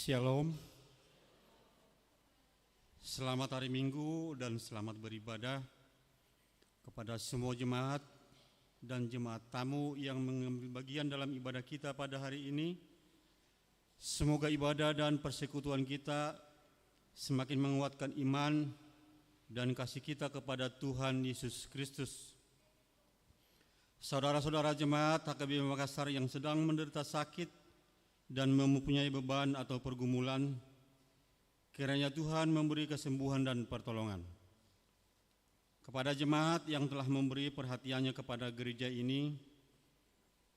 Shalom. Selamat hari Minggu dan selamat beribadah kepada semua jemaat dan jemaat tamu yang mengambil bagian dalam ibadah kita pada hari ini. Semoga ibadah dan persekutuan kita semakin menguatkan iman dan kasih kita kepada Tuhan Yesus Kristus. Saudara-saudara jemaat HKBP Makassar yang sedang menderita sakit dan mempunyai beban atau pergumulan, kiranya Tuhan memberi kesembuhan dan pertolongan. Kepada jemaat yang telah memberi perhatiannya kepada gereja ini,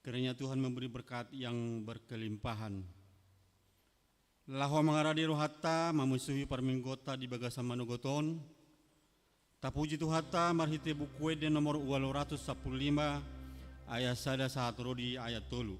kiranya Tuhan memberi berkat yang berkelimpahan. Lahwa mengaradi rohata memusuhi perminggota di bagasa manogoton, tapuji Tuhata marhite bukuede nomor 215 ayat sada saat rodi ayat tolu.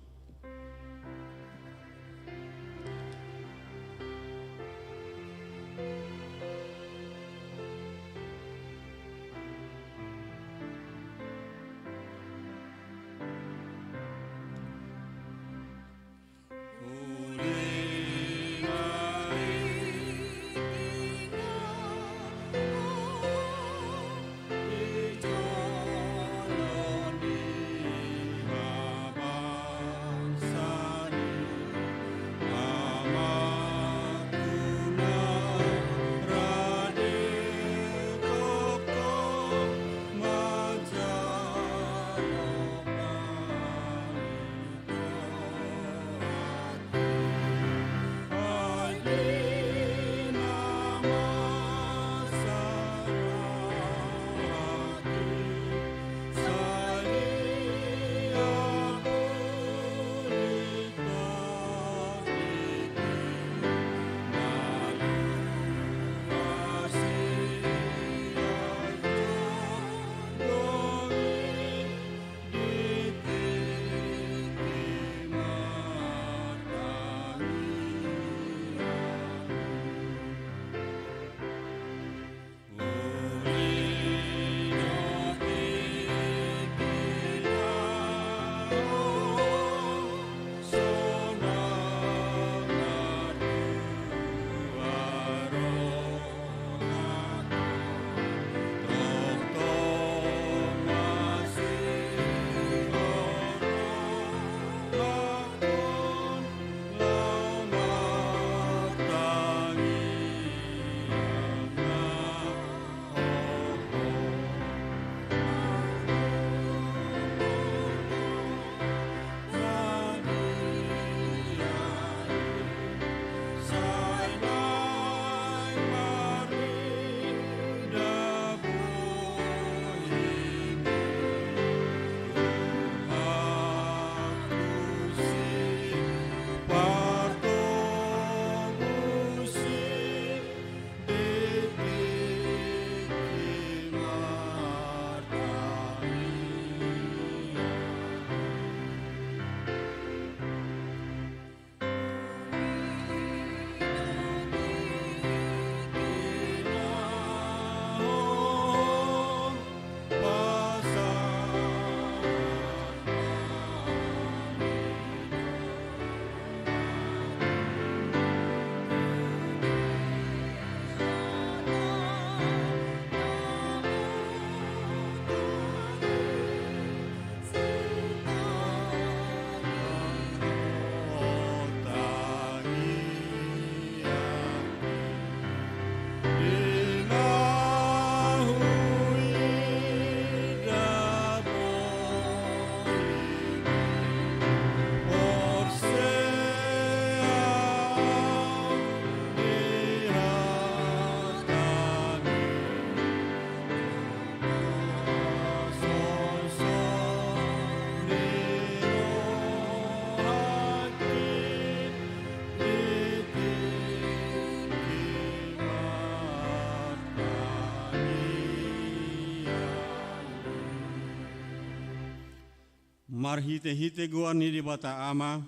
Marhite-hite guar ni di bata ama,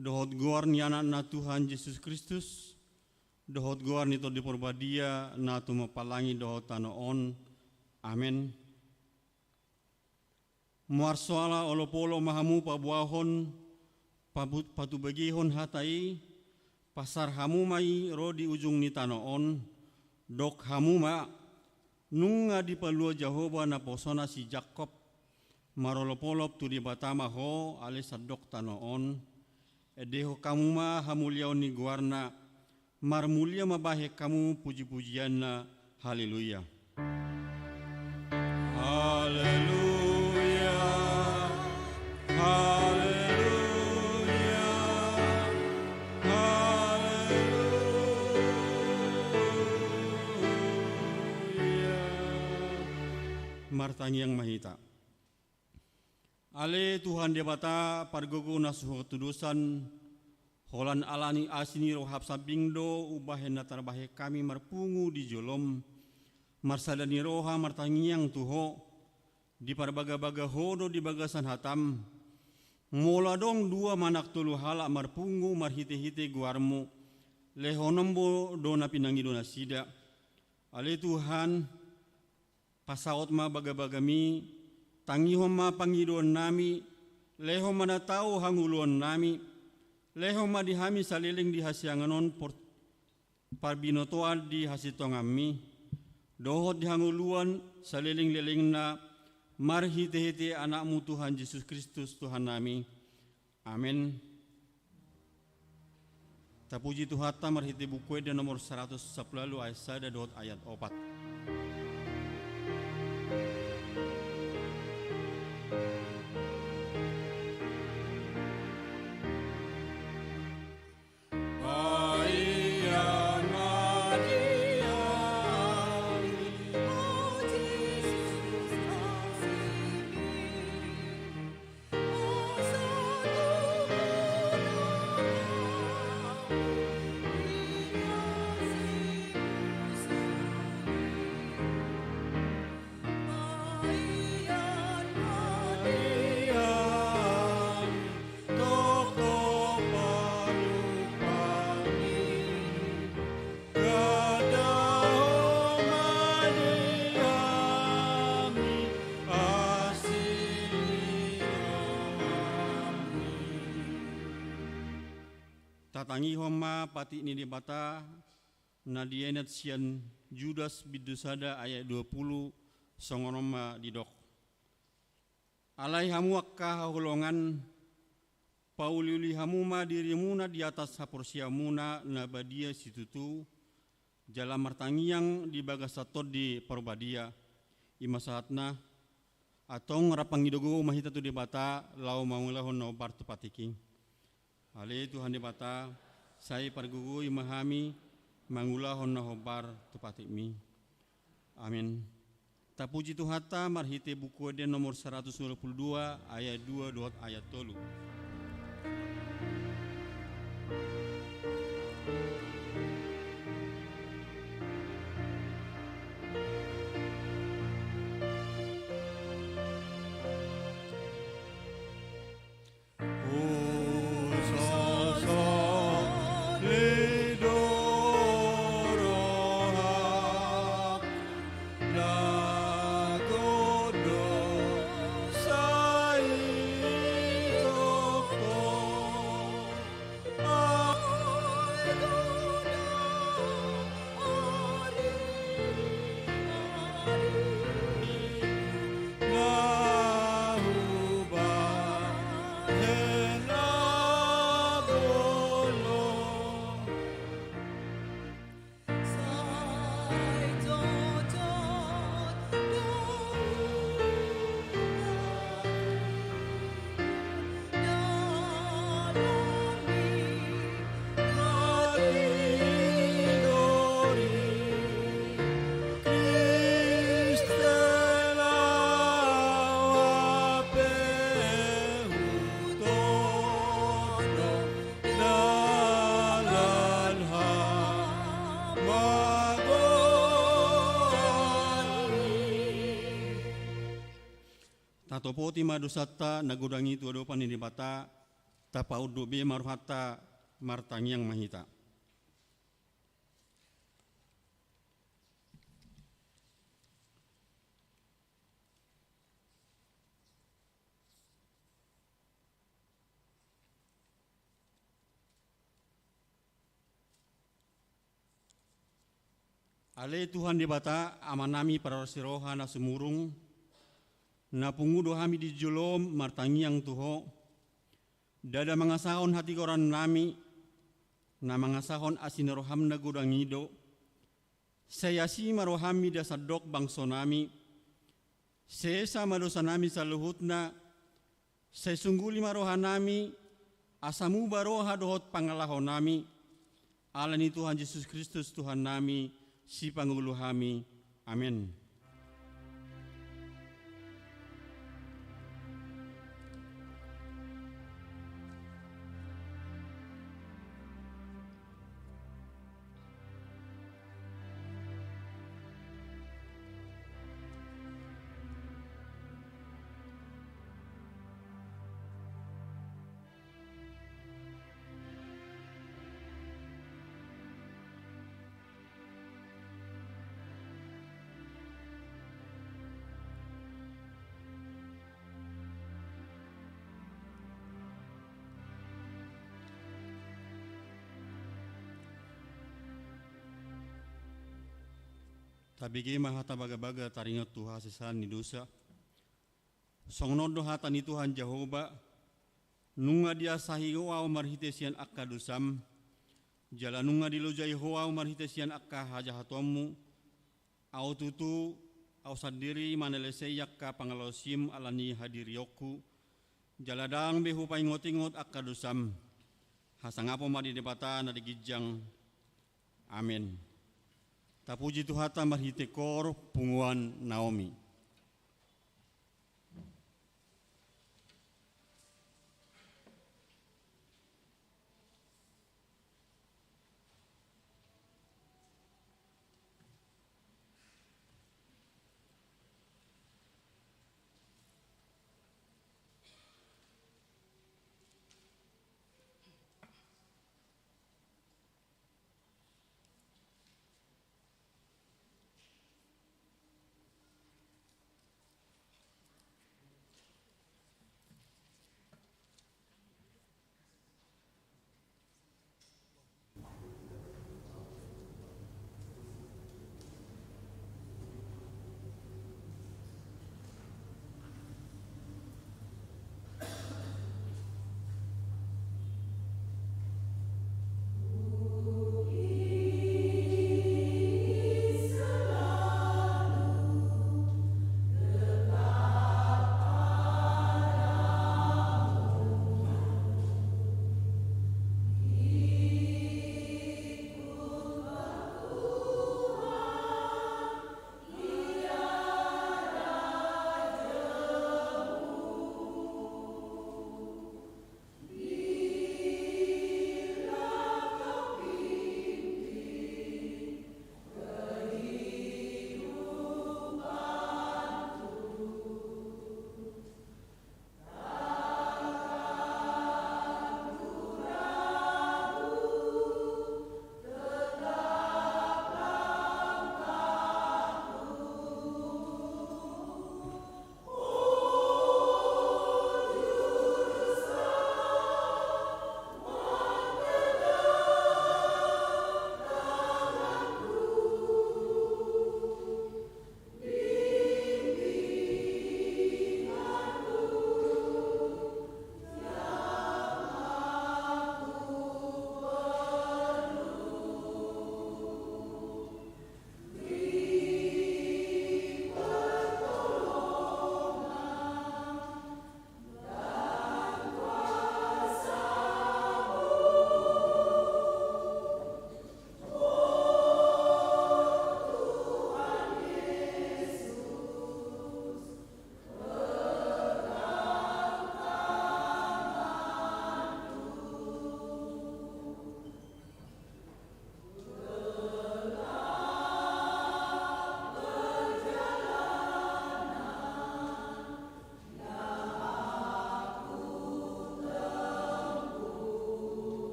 dohot guar ni anak na Tuhan Yesus Kristus, dohot guar ni to di porbadia na tu mapalangi dohot tanoon, amen. Muarsoala olopolo mahamu pabuahon, patu bagihon hatai, pasar hamumai ro di ujung ni tanoon, dok hamuma nunga di palua Jehovah na posona si Jakob, marolopolop tu di batama ho ale sadok tanoon, edeho kamuma hamuliaon ni guarna, marmulia mabahe kamu puji-pujian na haleluya. Haleluya, haleluya, haleluya. Martangi yang mahita. Ale Tuhan debata pargogo nasuh ketudusan, holan alani asini rohap sabingdo ubahen natarbahe kami marpungu di jolom, marsadani roha martangiang tuho di parbaga-baga hodo di bagasan hatam mola dong dua manak tulu hala marpungu marhite-hite guarmu lehonombo dona pinangi dona sida ale Tuhan pasaot ma baga-bagami tangihom ma pangidon nami leho mana tahu hanguluan nami leho ma dihami saliling di hasianganon parbinotoan di hasitongami dohot dihanguluan saliling-liling na marhite-hite anakmu Tuhan Yesus Kristus Tuhan nami. Amin. Tapuji Tuhan ta marhite buku dan nomor 110 ayat sada dot ayat 4. Tatangi homa pati ini dibata nadienet sian Judas bidusada ayat 20 songonoma didok. Alai hamu akka hulongan pauliuli hamuma dirimuna di atas haporsiamuna nabadia situtu jalan martangiang di bagasatot di porbadia imasahatna atong rapangidogo mahita tu dibata lau maulahon no bartu patiking. Ale Tuhan dibata saya pargugu imahami mangulahon na hobar tupati mi. Amin. Tapuji Tuhan ta marhite buku den nomor 122 ayat 2 dot ayat 3. Tatopo ti madusata nagudangi tu adopan ini bata tapaudu bi maruhata martangiang mahita. Ale Tuhan di bata amanami para siroha na sumurung na pungudo hami di julom martangiang tuho dada mangasahon hati koran nami na mangasahon asineroham na gudangido saya si marohami da sadok bangso nami sesa madosa nami sa luhutna saya sungguli maroha nami asamu baroha dohot pangalahon nami alani Tuhan Yesus Kristus Tuhan nami si panggulu hami amin. Tabigi mahata baga-baga taringat Tuhan sesan ni dosa. Songnodo hata ni Tuhan Jehovah. Nunga dia sahiho au marhitesian akka dosam. Jala nunga dilujai ho au marhitesian akka hajahatomu. Au tutu au sadiri manelesei yakka pangalosim alani hadirioku. Jaladang behu paingot-ingot akka dosam. Hasangapo madi debata na digijang. Amin. Tapuji Tuhata marhitekor punguan Naomi.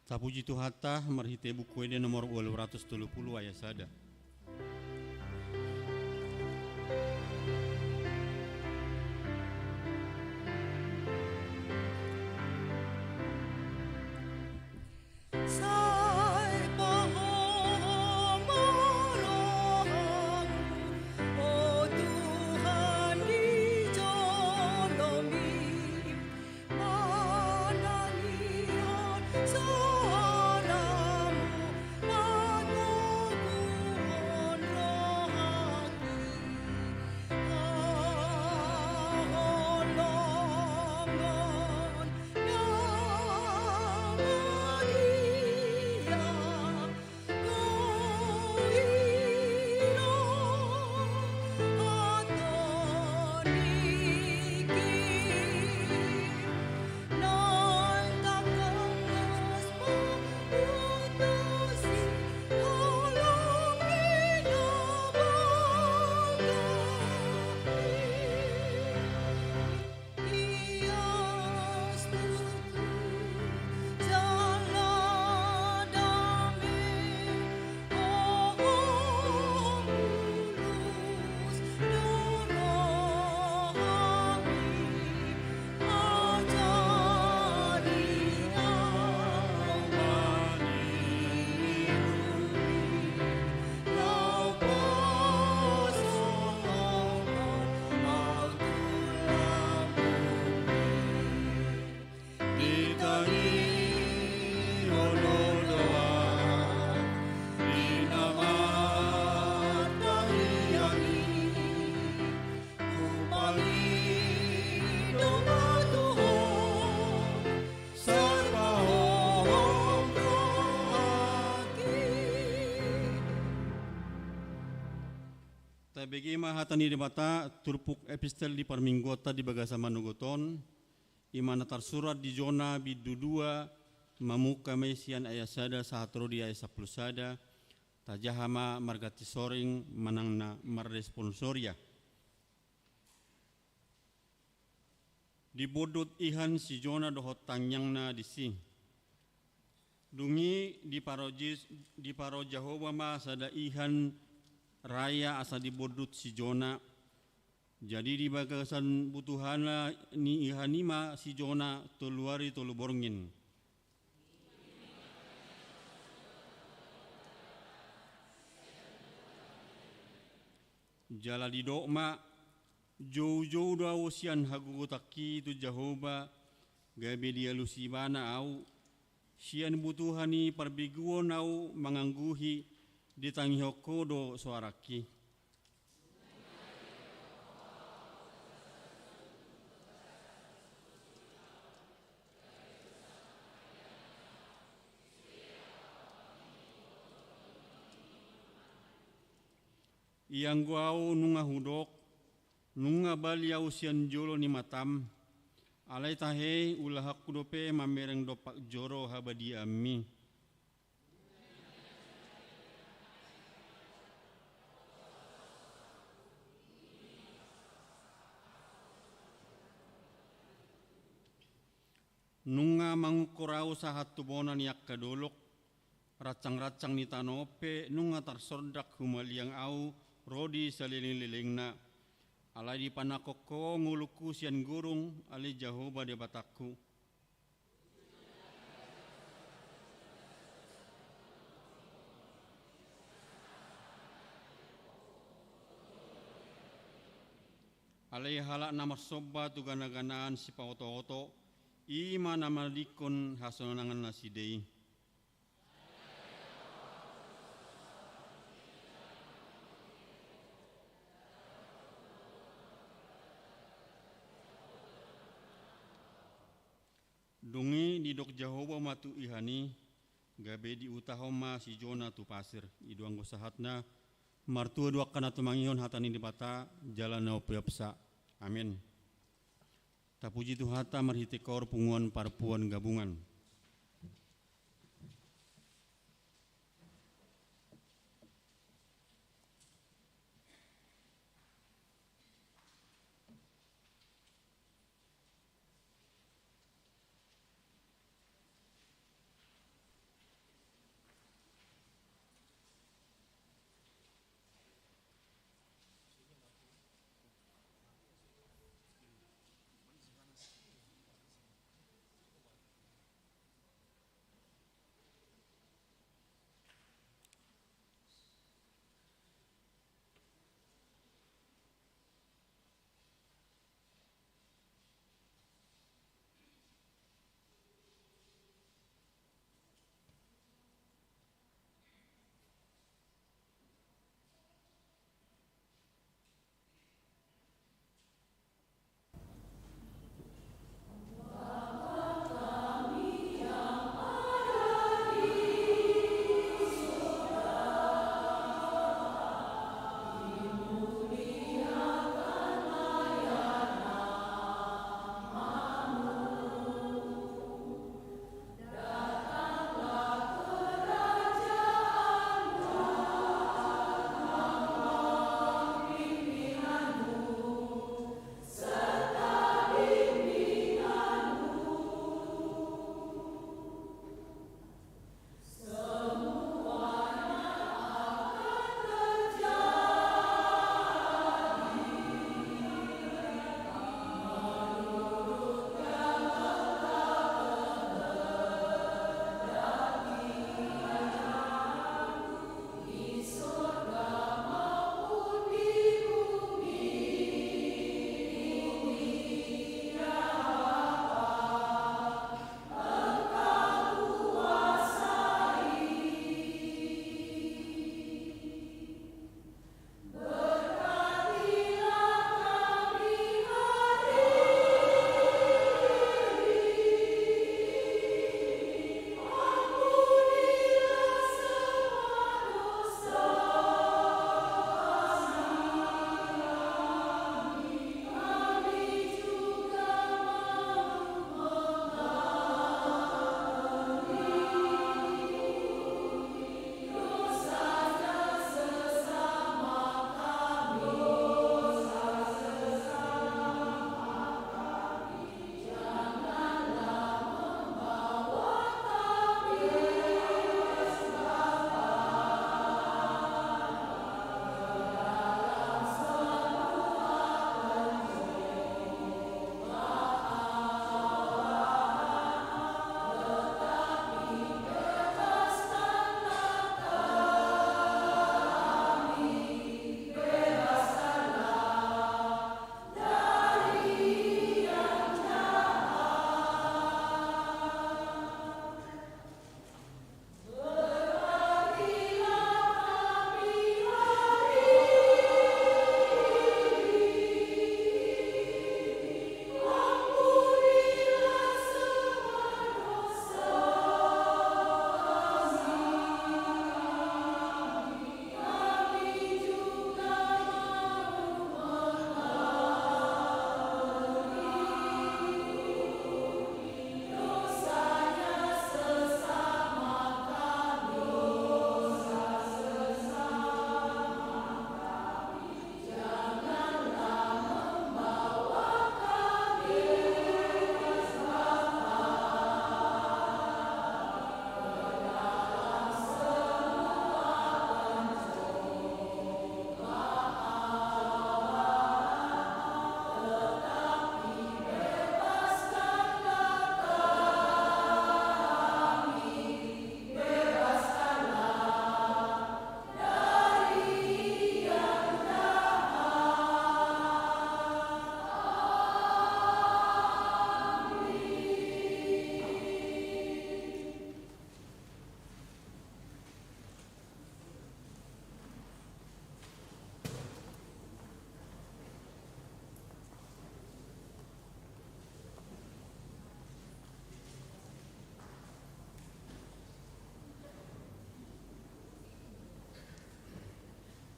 Tapuji Tuhata marhite buku ini nomor 230 ayat sada. Bagi mahatani di mata turpuk epistel di parminggota di bagasa manugoton imana tersurat di zona bidudua mamuka mesian ayat sada sahatro di ayat 10 sada tajahama margati soring manangna marresponsoria di bodot ihan si zona dohot tangyangna di sing dungi di paro Jahoba ma sada ihan raya asa dibodut si Jona jadi di bagasan butuhana ni ihanima si Jona tuluari tulu borngin jala di dokma jauh-jauh daw sian hagugutaki tu Jahoba gabe dia lusibana au sian butuhani parbiguon au mangangguhi ditangi hokodo suaraki yang guau nunga hudok nunga baliau sian jolo ni matam alai tahe ulah kudope mamereng dopak joro habadi ami nunga mangkurau sahat tubonan yak kadolok racang-racang ni tanope nunga tarsordak humaliang au rodi saliling-lilingna alai di panakoko nguluku sian gurung alai Jahoba de bataku alai halak nama soba tu gana-ganaan si pauto-oto ima nama dikon hasonangan nasidei dungi di dok Jahoba matu ihani gabe di utahoma si Jona tu pasir iduang gosahatna martua dua kana tumangihon hatani di bata jalan nau piapsa amin. Tapuji Tuhata marhitikor punguan parpuan gabungan.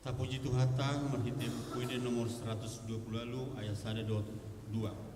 Tapuji Tuhata marhite puide nomor 120 lalu ayat 1 2.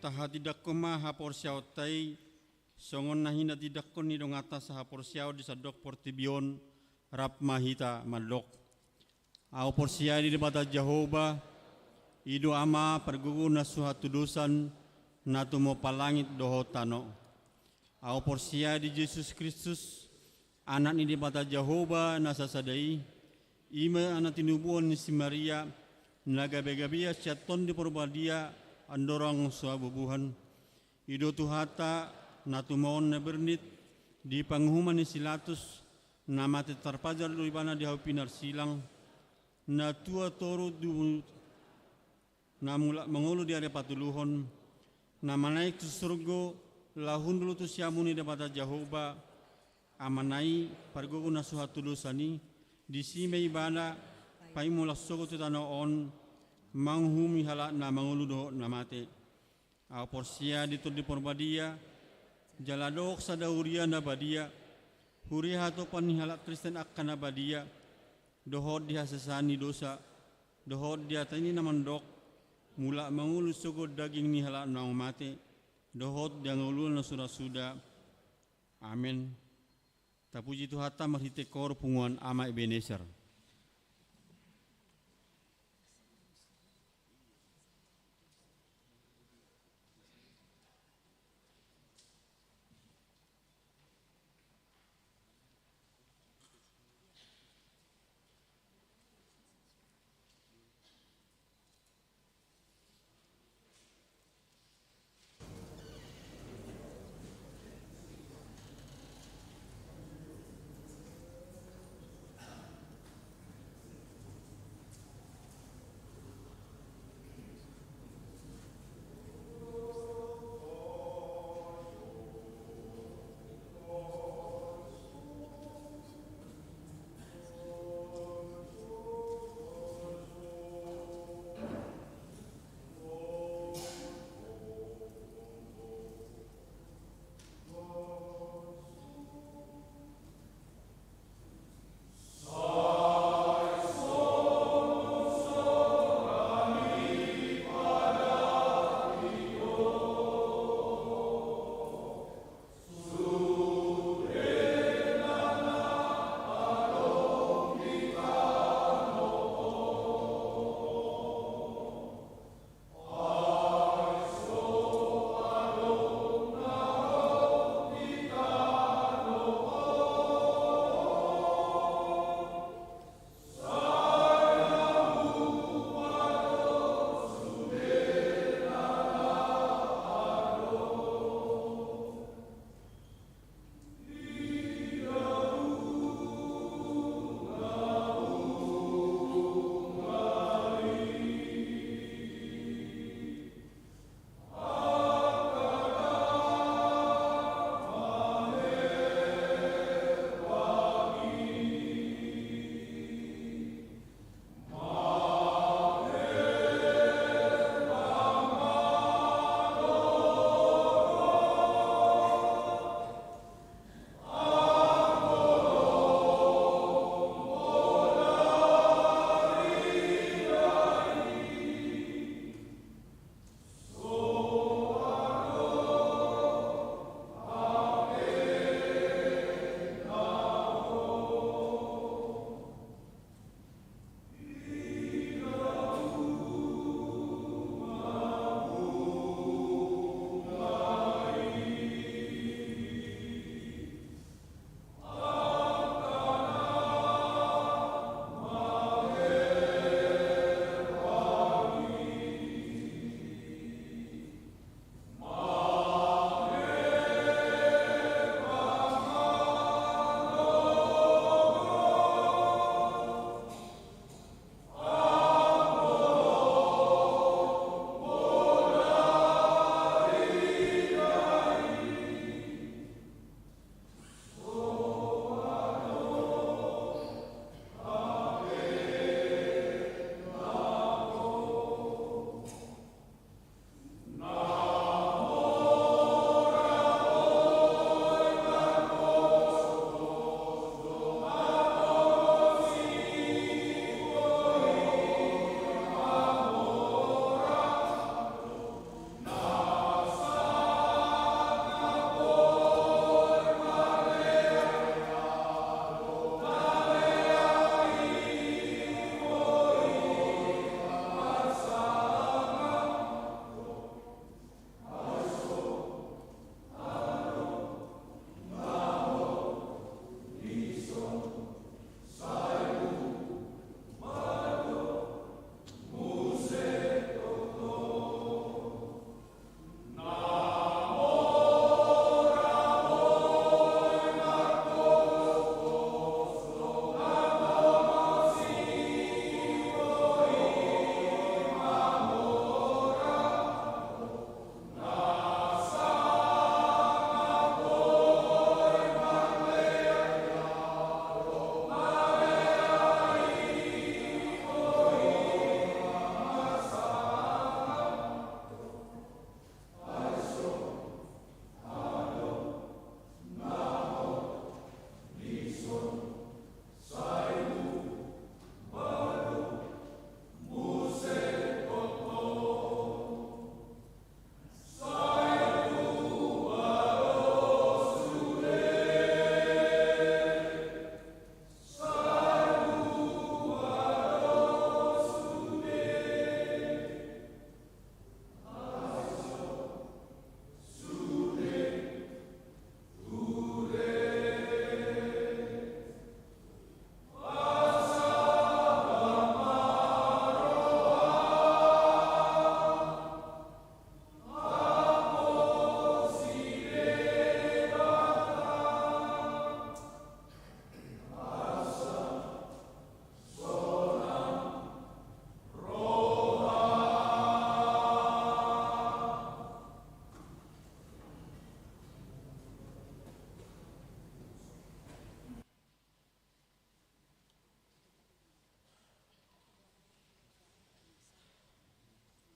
Taha tidak koma hapor siaw tai songon nahina tidak kon ni dong atas hapor siaw di sadok portibion rap mahita madok. Au porsia di debata Jehovah ido ama pergugu na suhatu dosan natu mo palangit doho tano. Au porsia di Yesus Kristus anak ni debata Jehovah na sasadai ima anak tinubuan ni si Maria nagabe-gabia chaton di porbadia andorang suabubuhan ido tuhata natumon na bernit di panghuman ni silatus namate terpajar luibana di hau pinar silang na tua toru du na mengulu di area patuluhon na manaik tu surgo lahun dulu tu siamuni dapata Jehovah amanai pargogo na suhatu dosani di sime ibana paimula sogo tu tanah on manghumi halak na manguludo namate a porsia ditul di porbadia jaladok sadauria na badia huri hato pan halak Kristen akan badia dohod dia sesani dosa dohod dia tani namandok mula mangulu sogo daging ni halak na mate dohod dia ngulu na sudah amin tapuji Tuhata marhite kor punguan ama Ebenezer.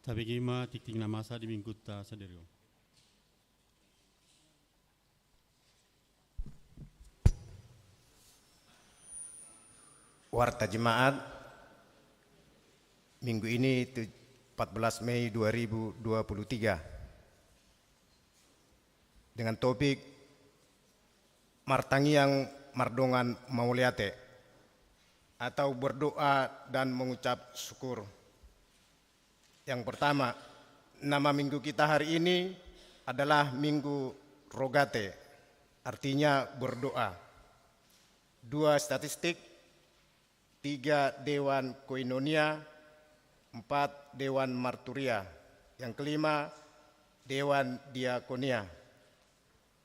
Tapi kima tik-tik namasa di mingguta sederio. Warta Jemaat minggu ini 14 Mei 2023 dengan topik Martangiang Mardongan Mauliate atau berdoa dan mengucap syukur. Yang pertama, nama minggu kita hari ini adalah Minggu Rogate, artinya berdoa. 2 statistik, 3 Dewan Koinonia, 4 Dewan Marturia, yang kelima Dewan Diakonia.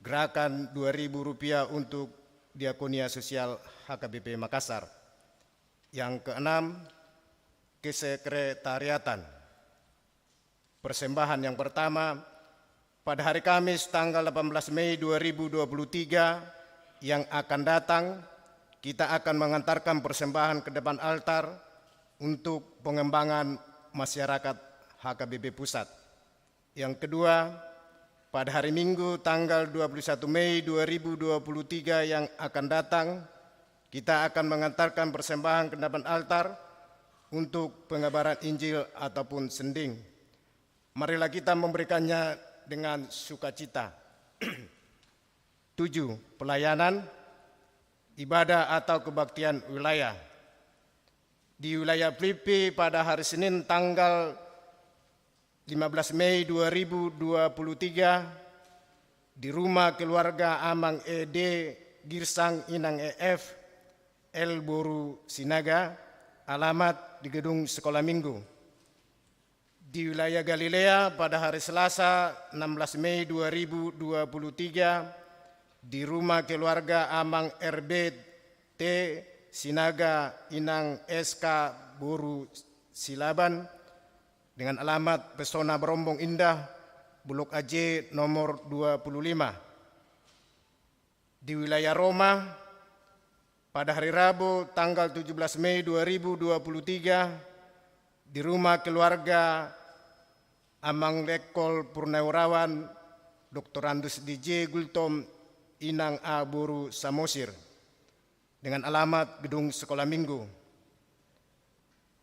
Gerakan Rp2.000 untuk Diakonia Sosial HKBP Makassar. Yang keenam Kesekretariatan. Persembahan yang pertama pada hari Kamis tanggal 18 Mei 2023 yang akan datang, kita akan mengantarkan persembahan ke depan altar untuk pengembangan masyarakat HKBP Pusat. Yang kedua, pada hari Minggu tanggal 21 Mei 2023 yang akan datang, kita akan mengantarkan persembahan ke depan altar untuk pengabaran Injil ataupun sending. Marilah kita memberikannya dengan sukacita. 7. Pelayanan, ibadah atau kebaktian wilayah. Di wilayah Filipi pada hari Senin tanggal 15 Mei 2023 di rumah keluarga Amang ED Girsang Inang EF El Boru Sinaga, alamat di gedung sekolah minggu. Di wilayah Galilea pada hari Selasa 16 Mei 2023 di rumah keluarga Amang RBT Sinaga Inang SK Boru Silaban dengan alamat Pesona Berombong Indah, Bulog AJ nomor 25. Di wilayah Roma pada hari Rabu tanggal 17 Mei 2023 di rumah keluarga Amang Lekol Purnawirawan Dr. Andus DJ Gultom Inang A. Boru Samosir dengan alamat gedung sekolah minggu.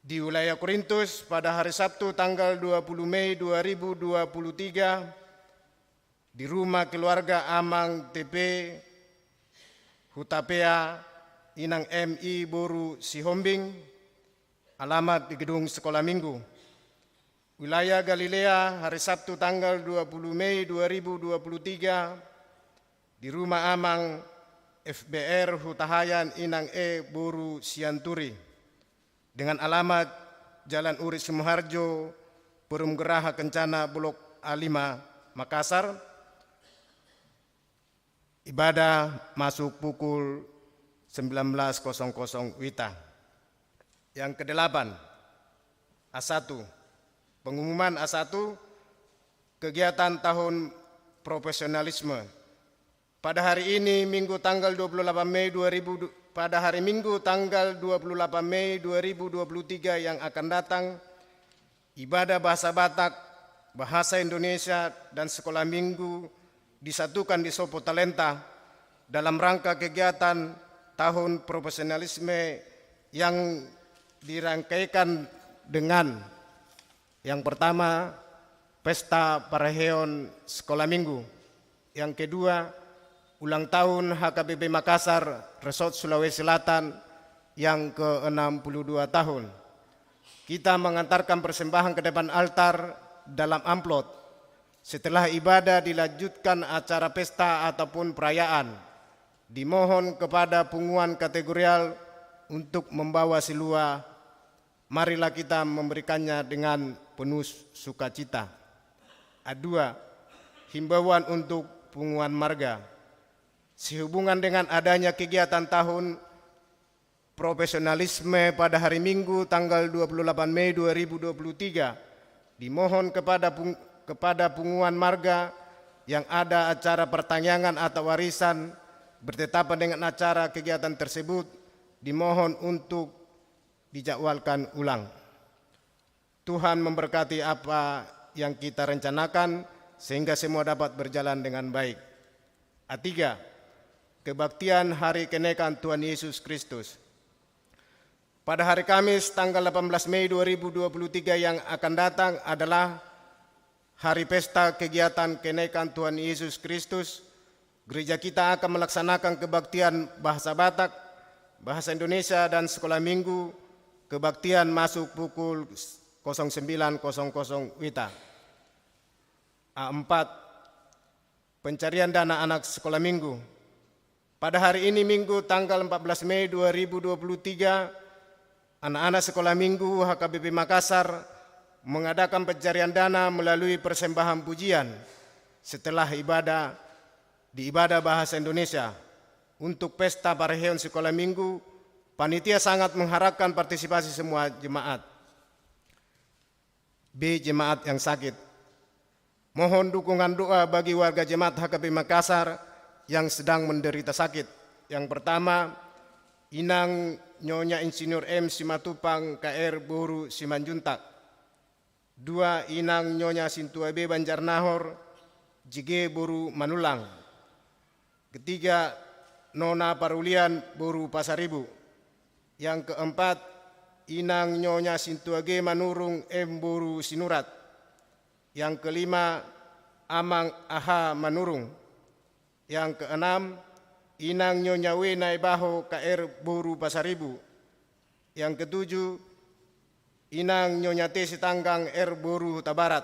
Di wilayah Korintus pada hari Sabtu tanggal 20 Mei 2023 di rumah keluarga Amang TP Hutapea Inang MI Boru Sihombing, alamat di gedung sekolah minggu. Wilayah Galilea hari Sabtu tanggal 20 Mei 2023 di rumah Amang FBR Hutahayan Inang E Boru Sianturi dengan alamat Jalan Uri Sumoharjo, Perum Geraha Kencana Blok A5 Makassar. Ibadah masuk pukul 19.00 WITA. Yang ke-8 A1, pengumuman A1 kegiatan tahun profesionalisme. Pada hari ini Minggu tanggal 28 Mei 2023 yang akan datang, ibadah bahasa Batak, bahasa Indonesia dan sekolah minggu disatukan di Sopo Talenta dalam rangka kegiatan tahun profesionalisme yang dirangkaikan dengan yang pertama pesta Paraheon sekolah minggu, yang kedua ulang tahun HKBP Makassar Resort Sulawesi Selatan yang ke-62 tahun. Kita mengantarkan persembahan ke depan altar dalam amplop. Setelah ibadah dilanjutkan acara pesta ataupun perayaan. Dimohon kepada punguan kategorial untuk membawa silua. Marilah kita memberikannya dengan penuh sukacita. A2, himbauan untuk punguan marga. Sehubungan dengan adanya kegiatan tahun profesionalisme pada hari Minggu tanggal 28 Mei 2023, dimohon kepada punguan marga yang ada acara pertanyaan atau warisan bertetapan dengan acara kegiatan tersebut, dimohon untuk dijadwalkan ulang. Tuhan memberkati apa yang kita rencanakan sehingga semua dapat berjalan dengan baik. A3. Kebaktian Hari Kenaikan Tuhan Yesus Kristus. Pada hari Kamis tanggal 18 Mei 2023 yang akan datang adalah hari pesta kegiatan kenaikan Tuhan Yesus Kristus. Gereja kita akan melaksanakan kebaktian bahasa Batak, bahasa Indonesia, dan sekolah minggu. Kebaktian masuk pukul 09.00 WITA. A4. Pencarian dana anak sekolah minggu. Pada hari ini Minggu tanggal 14 Mei 2023, anak-anak sekolah minggu HKBP Makassar mengadakan pencarian dana melalui persembahan pujian setelah ibadah bahasa Indonesia. Untuk pesta pareheon sekolah minggu, panitia sangat mengharapkan partisipasi semua jemaat. B. Jemaat yang sakit. Mohon dukungan doa bagi warga jemaat HKBP Makassar yang sedang menderita sakit. Yang pertama, Inang Nyonya Insinyur M. Simatupang KR Boru Simanjuntak. 2. Inang Nyonya Sintua B. Banjarnahor Jige Boru Manulang. Ketiga, Nona Parulian Boru Pasaribu. Yang keempat, Inang Nyonya Sintua G. Manurung M. Boru Sinurat. Yang kelima, Amang Aha Manurung. Yang keenam, Inang Nyonya W. Naibaho KR Boru Pasaribu. Yang ketujuh, Inang Nyonya T. Sitanggang R. Boru Huta Barat.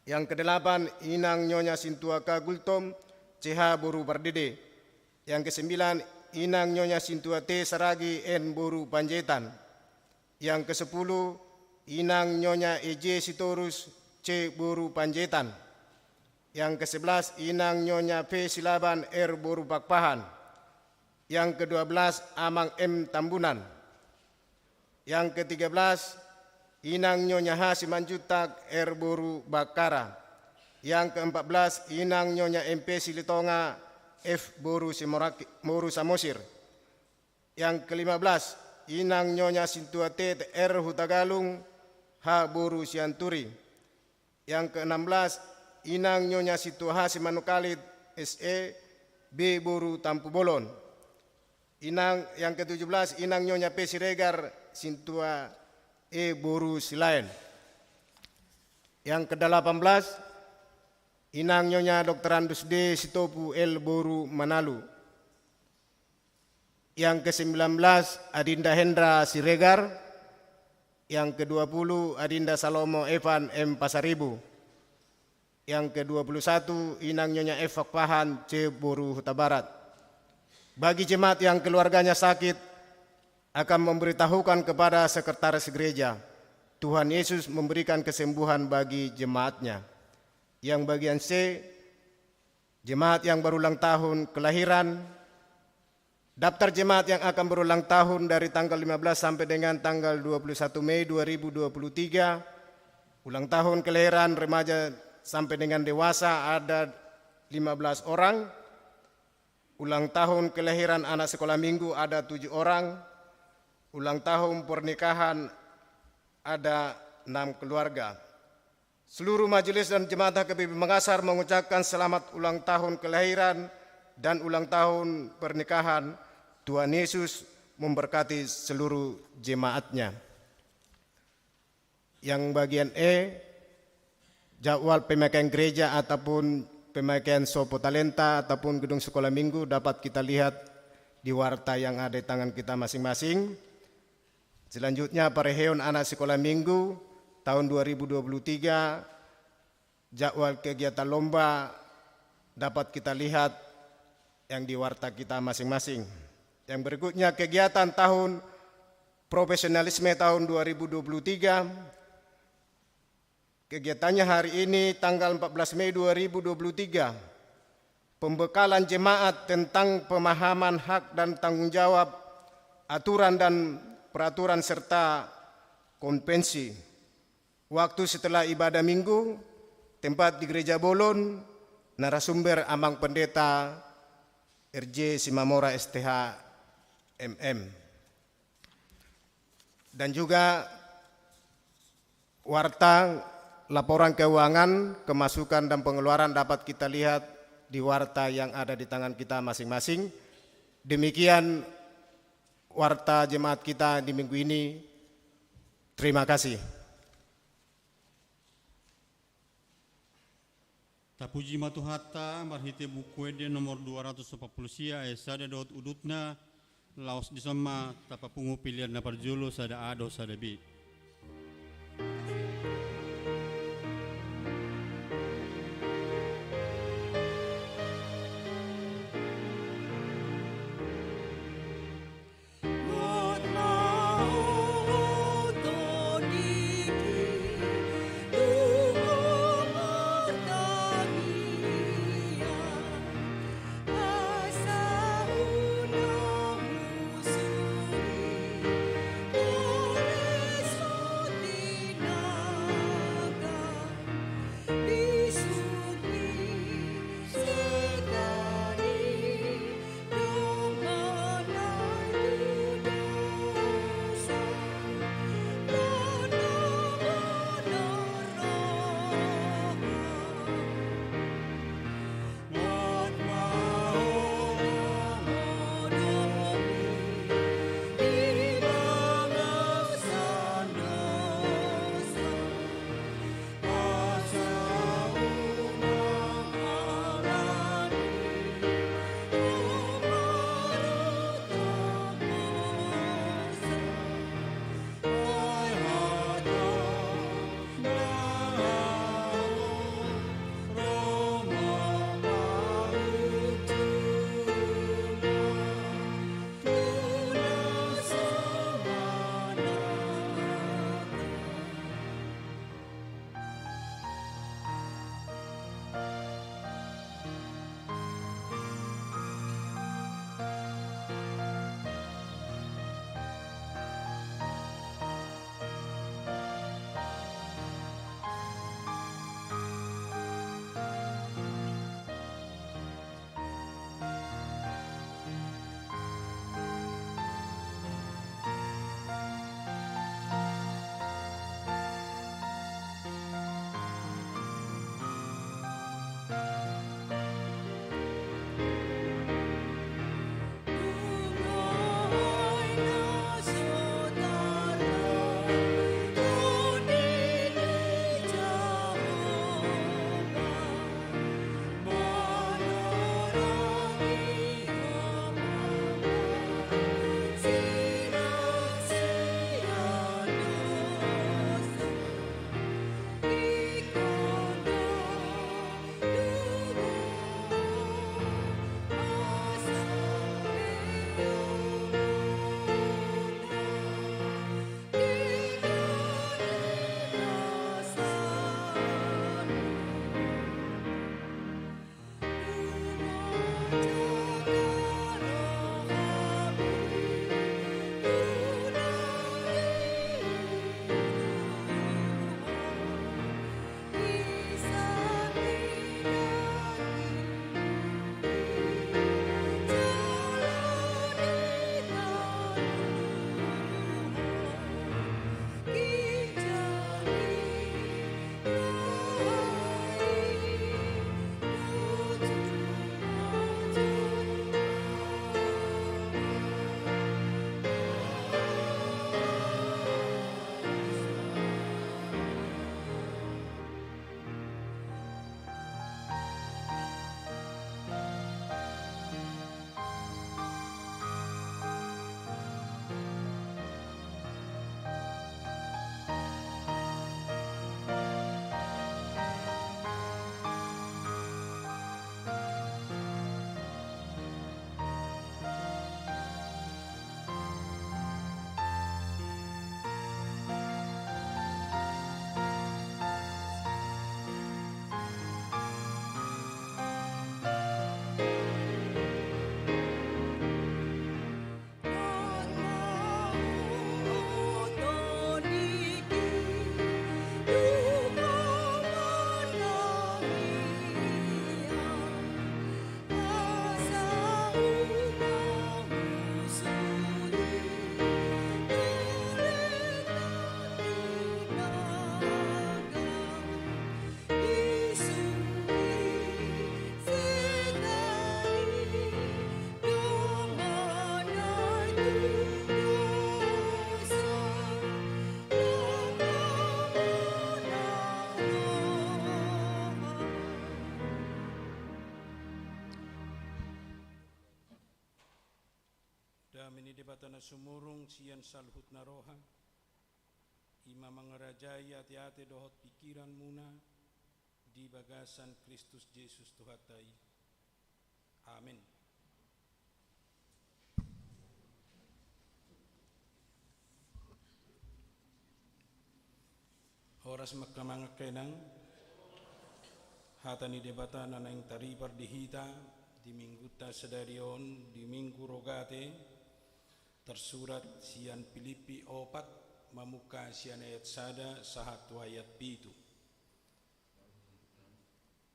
Yang kedelapan, Inang Nyonya Sintua K. Gultom CH Boru Pardede. Yang kesembilan, Inang Nyonya Sintua T. Saragi N. Boru Panjaitan. Yang kesepuluh, Inang Nyonya EJ Sitorus C. Boru Panjaitan. Yang ke-11, Inang Nyonya P. Silaban R. Boru Pakpahan. Yang ke-12, Amang M. Tambunan. Yang ke-13, Inang Nyonya H. Simanjutak R. Boru Bakara. Yang ke-14, Inang Nyonya MP Silitonga F. Boru Samosir. Yang ke-15, Inang Nyonya Sintua T. R. Hutagalung H. Boru Sianturi. Yang ke-16, Inang Nyonya Situha Simanukalit SE B. Boru Tampu Bolon. Yang ke-17, Inang Nyonya P. Siregar Sintua E. Boru Silain. Yang ke-18, Inang Nyonya Dr. Andus D. Sitopu L. Boru Manalu. Yang ke-19, Adinda Hendra Siregar. Yang ke-20, Adinda Salomo Evan M. Pasaribu. Yang ke-21, Inang Nyonya F. Fakpahan C. Boru Huta Barat. Bagi jemaat yang keluarganya sakit, akan memberitahukan kepada sekretaris gereja. Tuhan Yesus memberikan kesembuhan bagi jemaatnya. Yang bagian C, jemaat yang berulang tahun kelahiran. Daftar jemaat yang akan berulang tahun dari tanggal 15 sampai dengan tanggal 21 Mei 2023. Ulang tahun kelahiran remaja sampai dengan dewasa ada 15 orang. Ulang tahun kelahiran anak sekolah minggu ada 7 orang. Ulang tahun pernikahan ada 6 keluarga. Seluruh majelis dan jemaat HKBP Makassar mengucapkan selamat ulang tahun kelahiran dan ulang tahun pernikahan. Tuhan Yesus memberkati seluruh jemaatnya. Yang bagian E, jadwal pemakaian gereja ataupun pemakaian sopo talenta ataupun gedung sekolah minggu dapat kita lihat di warta yang ada di tangan kita masing-masing. Selanjutnya pareheon anak sekolah minggu tahun 2023, jadwal kegiatan lomba dapat kita lihat yang di warta kita masing-masing. Yang berikutnya kegiatan tahun profesionalisme tahun 2023. Kegiatannya hari ini tanggal 14 Mei 2023. Pembekalan jemaat tentang pemahaman hak dan tanggung jawab, aturan dan peraturan serta konvensi. Waktu setelah ibadah minggu, tempat di Gereja Bolon, narasumber Amang Pendeta RJ Simamora STH MM. Dan juga Warta laporan keuangan, kemasukan dan pengeluaran dapat kita lihat di warta yang ada di tangan kita masing-masing. Demikian warta jemaat kita di minggu ini. Terima kasih. Tapuji matuhatta marhite bukuede nomor 240 sia sada dot udutna laos disama tapapungu pilihan na parjulo sada ado sada bi. Damini debatana sumurung sian salhut naroha. Ima mangerajai hati-hati dohot pikiran muna di bagasan Kristus Yesus Tuhatai. Amin. Horas magkamangakenang hatani debatana nang taripar dihita di minggu tasadarion di minggu rogate tersurat sian Filipi 4 mamuka sian ayat sada sahatu ayat pitu.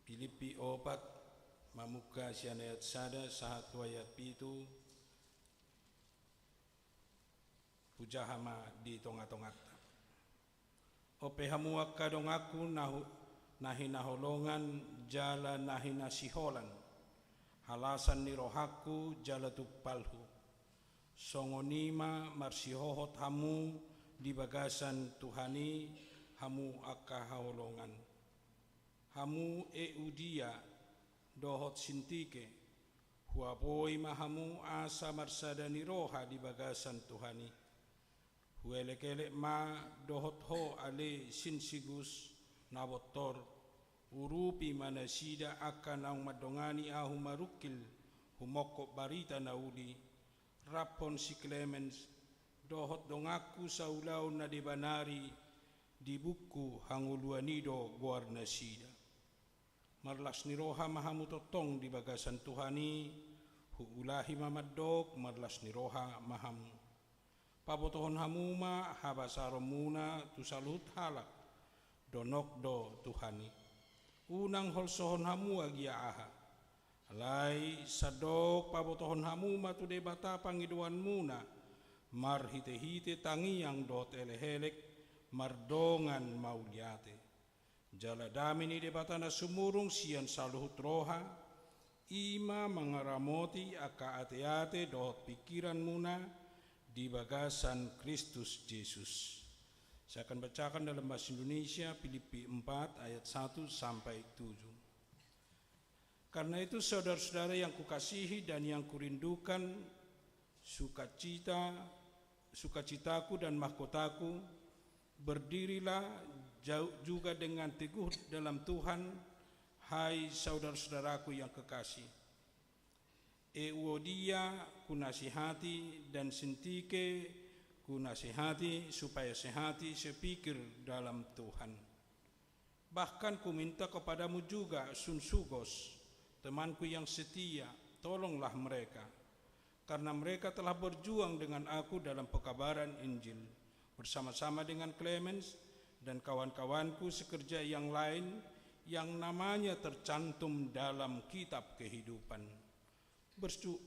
Filipi 4 mamuka sian ayat sada sahatu ayat pitu. Pujahama di tonga-tongat. Ope hamua kadong aku nahi naholongan jala nahi nasiholan. Halasan ni rohaku jala tupalhu. Songonima marsihohot hamu di bagasan Tuhani hamu aka haolongan. Hamu eudia dohot sintike. Huapoi mahamu asa marsada ni roha di bagasan Tuhani. Huelekele ma dohot ho ale sinsigus nabotor. Urupi mana sida akan ang madongani ahu marukil humokok barita nauli rapon si Clemens dohot dongaku saulau na dibanari di buku hanguluanido guarna sida marlas ni roha mahamu totong di bagasan Tuhani huulahi mamadok marlas ni roha mahamu pabotohon hamuma habasaromuna tusalut halak donok do Tuhani unang holsohon hamu agia aha alai sadok pabotohon hamu matu debata pangiduan muna mar hite-hite tangiang dot elehelek mardongan mauliate jala damini debatana sumurung sian saluhut roha ima mangaramoti aka ate-ate dot pikiran muna di bagasan Kristus Yesus. Saya akan bacakan dalam bahasa Indonesia Filipi 4 ayat 1 sampai 7. Karena itu saudara-saudara yang kukasihi dan yang kurindukan, sukacitaku dan mahkotaku, berdirilah juga dengan teguh dalam Tuhan, hai saudara-saudaraku yang kekasih. Euodia kunasihati dan Sintike kunasihati supaya sehati sepikir dalam Tuhan. Bahkan ku minta kepadamu juga Sunsugos, temanku yang setia, tolonglah mereka. Karena mereka telah berjuang dengan aku dalam pekabaran Injil, bersama-sama dengan Clemens dan kawan-kawanku sekerja yang lain yang namanya tercantum dalam kitab kehidupan.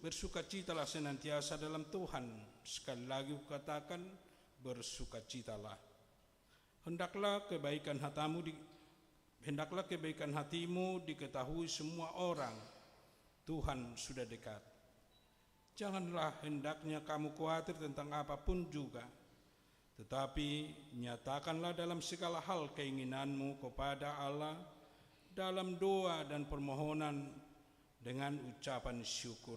Bersukacitalah senantiasa dalam Tuhan. Sekali lagi kukatakan, bersukacitalah. Hendaklah kebaikan hatimu diketahui semua orang. Tuhan sudah dekat. Janganlah hendaknya kamu khawatir tentang apapun juga, tetapi nyatakanlah dalam segala hal keinginanmu kepada Allah dalam doa dan permohonan dengan ucapan syukur.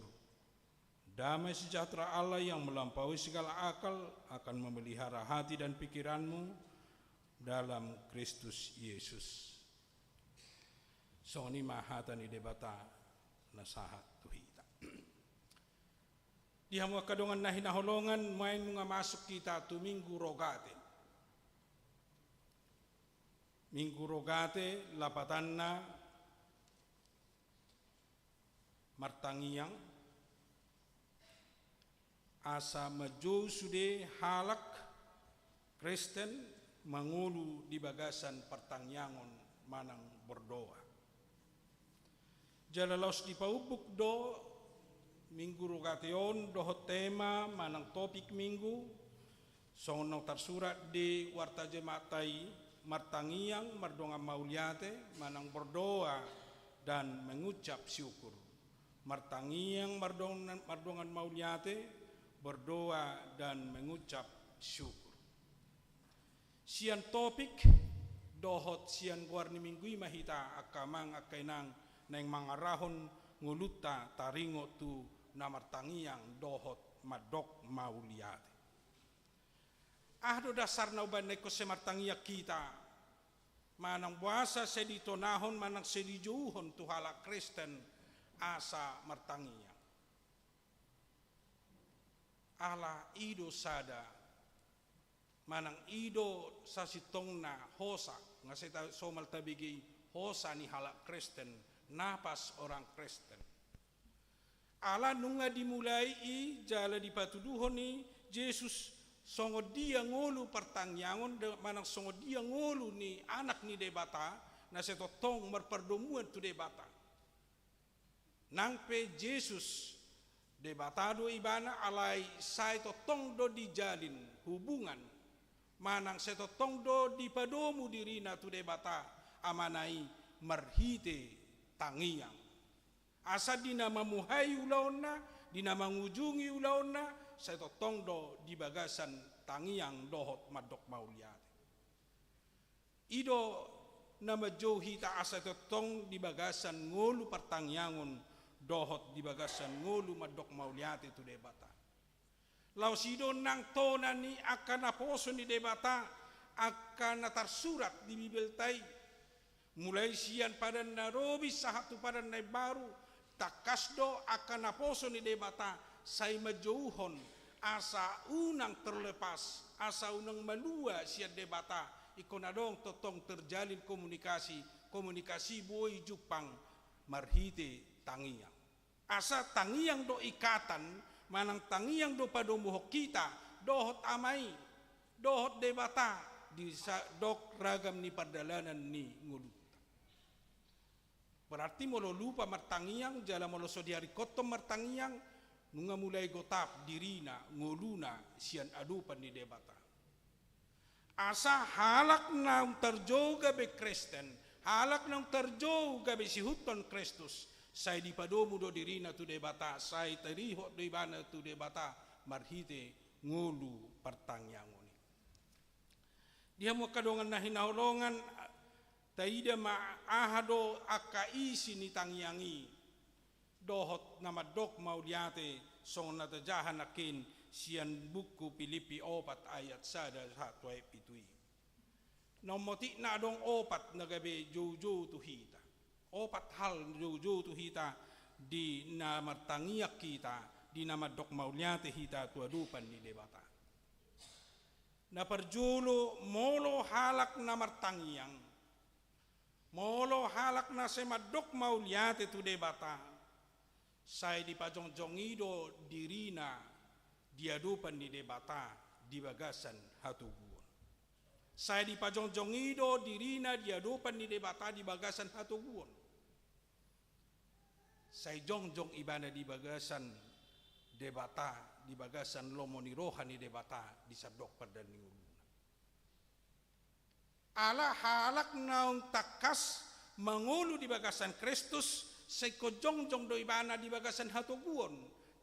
Damai sejahtera Allah yang melampaui segala akal akan memelihara hati dan pikiranmu dalam Kristus Yesus. Soni mahatani debata nasahat tuhita. Di hamua kadongan nahi naholongan main nga masuk kita tu minggu rogate. Minggu rogate lapatanna martangiang asa maju sude halak Kristen mangulu di bagasan pertangyangon manang berdoa. Jalalos di paubuk do minggu rogateon dohot tema manang topik minggu sonong tersurat di warta jematai martangiang mardonga mauliate manang berdoa dan mengucap syukur. Martangiang mardongan mauliate berdoa dan mengucap syukur. Sian topik dohot sian guarni minggui mahita akamang akainang neng mangarahon nguluta taringo tu namartangiang dohot madok mauliate. Ahdo dasar na uban ko se martangiya kita, manang buasa se ditonahon manang se dijuhon tuhala Kristen asa martangiya. Ala ido sada, manang ido sa sitong na hosa, nga sa somal tabigi hosa ni hala Kristen, napas orang Kristen. Ala nunga dimulai jala dipatuduhon ni Jesus songo dia ngolu pertangyangon manang songo dia ngolu ni anak ni debata na setotong merperdomuan tu debata. Nang pe Jesus debatado ibana alai sai totong do dijalin hubungan manang setotong do dipadomu dirina tu debata amanai marhite tangiang. Asa dina mamuhay ulauna, dina mangujungi ulauna, sa totong do di bagasan tangiang dohot madok mauliate. Ido na majohi ta asa totong di bagasan ngolu pertangyangon dohot di bagasan ngolu madok mauliate tu debata. Lau sido nang tona ni akan aposo ni debata akan natarsurat di Bibel tai. Mulai sian pada narobi sahatu pada nai baru takasdo akan aposo ni debata say majouhon asa unang terlepas asa unang malua siya debata ikonadong totong terjalin komunikasi boy Jupang marhite tangiang asa tangiang do ikatan manang tangiang do padomuhok kita dohot amai dohot debata di dok ragam ni perdalanan ni ngulu. Berarti molo lupa martangiang jala molo sodiari koto martangiang nunga mulai gotap dirina ngoluna sian adupan di debata. Asa halak na terjoga be Kristen, halak na terjoga be sihuton Kristus, say di padomu do dirina tu debata, say teriho do ibana tu debata marhite ngolu pertangiangon. Dia mo kadongan na hinaulongan taida maahado akaisi ni tangiangi dohot nama dok mauliate song natajahan akin sian buku Filipi 4 ayat 1 pitui. Nomoti na dong opat nagabe jojo tuhita. Opat hal jojo tuhita di nama tangiak kita di nama dok mauliate hita tuadupan ni debata. Na perjulu molo halak nama tangiang molo halak na semadok mauliate tu debata say di pajong-jongido dirina diadupan di debata di bagasan hatuguan say di pajong-jongido dirina diadupan di debata di bagasan hatuguan say jongjong ibana di bagasan debata di bagasan lomoni rohani debata di sabdok perdaniulu. Ala halak naung takas mangulu di bagasan Kristus seko jongjong do ibana di bagasan hatuguon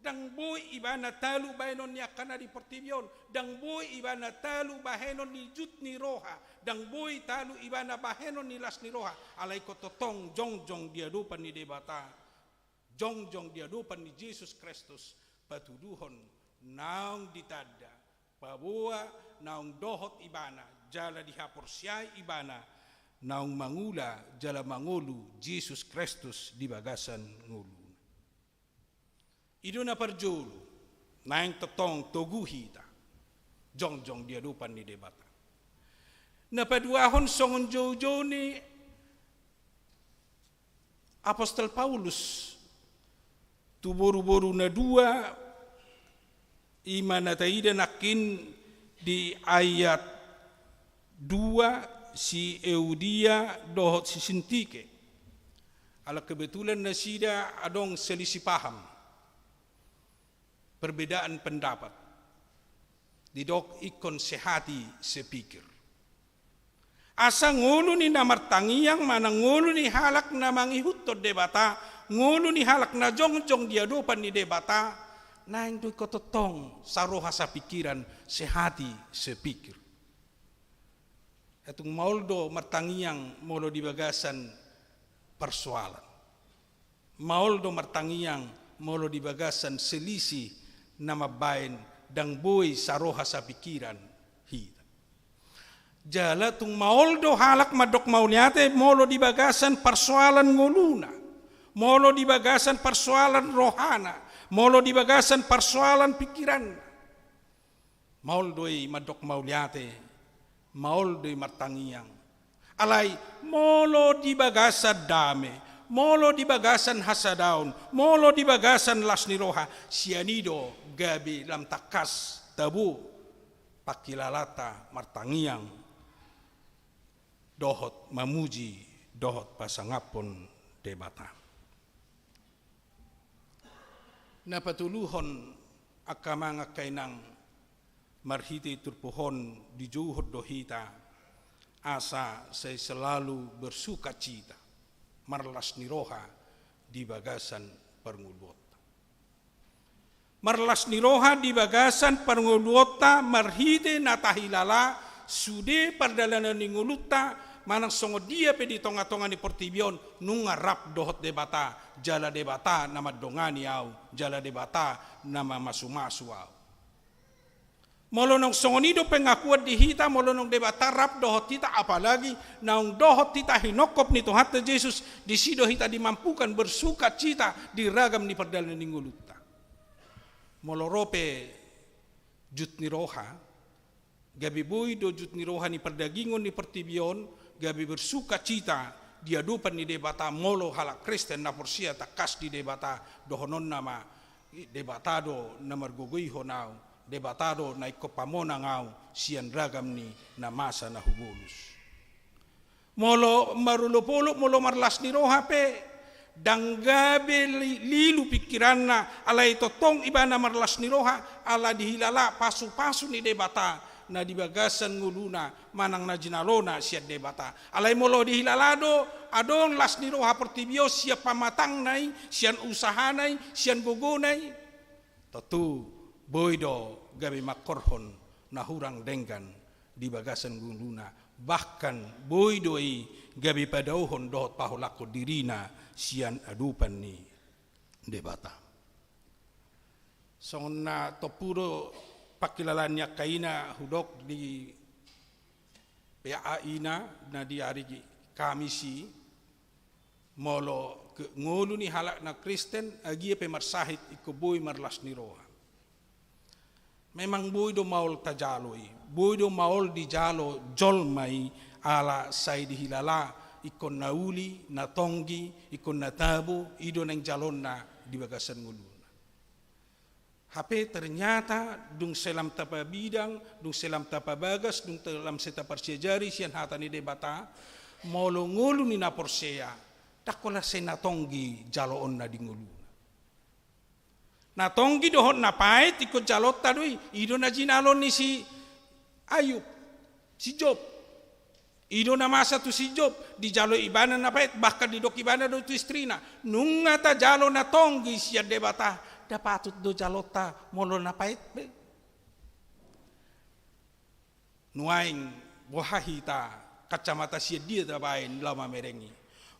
dang boy ibana talu bahenon ni akana di pertibion dang boy ibana talu bahenon ni jut ni roha dang boy talu ibana bahenon ni las ni roha alai ko totong jongjong diadupan ni debata jongjong diadupan ni Yesus Kristus patuduhon naung ditada bahwa naung dohot ibana jala dihapor siay ibana naung mangula jala mangulu Jesus Kristus di bagasan ngulu. Ido na parjulu naing totong toguhita jongjong diadupan ni debata. Napaduahon songon jojo ni Apostol Paulus tu boru-boru na dua imana taida nakin di ayat 2 si Eudia dohot si Sintike. Ala kebetulan na sida adong selisih paham. Perbedaan pendapat. Didok ikon sehati sepikir. Asa ngulu ni namar tangiang mana ngulu ni halak na mangihutod debata, ngulu ni halak na jongjong diadupan ni debata, naing doy kototong saroha sa pikiran sehati sepikir. Etong mauldo martangiang molo di bagasan persoalan. Mauldo martangiang molo di bagasan selisih na mabayan dang buhay sa roha sa pikiran hita. Jala tung maoldo halak madok mauliate molo di bagasan persoalan nguluna, molo di bagasan persoalan rohana, molo di bagasan persoalan pikiran. Maoldoi madok mauliate, maoldoi martangiang. Alay molo di bagasan dame, molo di bagasan hasadaun, molo di bagasan lasniroha, sianido gabi lam takas tabu pakilalata martangiang. Dohot mamuji, dohot pasangapon debata. Napatuluhon akamanga kainang marhiti turpuhon di juhud dohita, asa saya selalu bersuka cita, marlas niroha di bagasan perngulwota. Marlas niroha di bagasan perngulwota marhiti natahilala, sude pardalanan ninguluta manang songo dia pe di tonga-tonga ni portibion nung ngarap dohot debata jala debata nama dongani au jala debata nama masu-masu au molonong songo nido pengakuan di hita molonong debata rap dohot kita apalagi naung dohot kita hinokop ni Tuhan Yesus di sido hita dimampukan bersuka cita di ragam ni pardalanan ninguluta molorope jut ni roha gabi boy do jut ni rohani perdagingon ni pertibion gabi bersuka cita diadupan ni debata molo halak Kristen na porsia takas di debata dohonon nama debatado na margugui honau debatado na ikopamona ngau sian ragam ni na masa na hubulus molo marulopolo molo marlas ni roha pe danggabe lilu pikiranna alai totong ibana marlas ni roha ala dihilala pasu-pasu ni debata na di bagasan nguluna manang na jinalona siya debata alay molo di hilalado adon las ni roha pertibio siya pamatang nay siyan usahanay siyan gugunay tatu boydo gabi makorhon na hurang denggan di bagasan nguluna bahkan boydoi gabi padauhon dohot paholako dirina siyan adupan ni debata songon na topuro pakilalannya kaina hudok di PAI na di hari Kamisi molo ke ngolu ni halak na Kristen agi pe marsahit ikoboy marlas ni roha memang boy do maul tajaloi boy do maul di jalo jol mai ala sai di hilala ikon nauli na tonggi ikon na tabu ido nang jalon na di bagasan ngulu HP ternyata dung selam tapa bidang, dung selam tapa bagas, dung selam seta parsiajari sian hata ni debata, molo ngulu ni na porsea, takola senatonggi jaloon na di ngulu. Natonggi dohon na pait ikut jalot tadui, ido na jinalon ni si Ayub, si Job. Ido na masa tu si Job, di jalo ibana na pait, bahkan di dok ibana do tu istrina, nungata jalo na tonggi sian debata, dapatut do jalota molo na pait be nuaing bohahita kacamata sia dia dabain lama merengi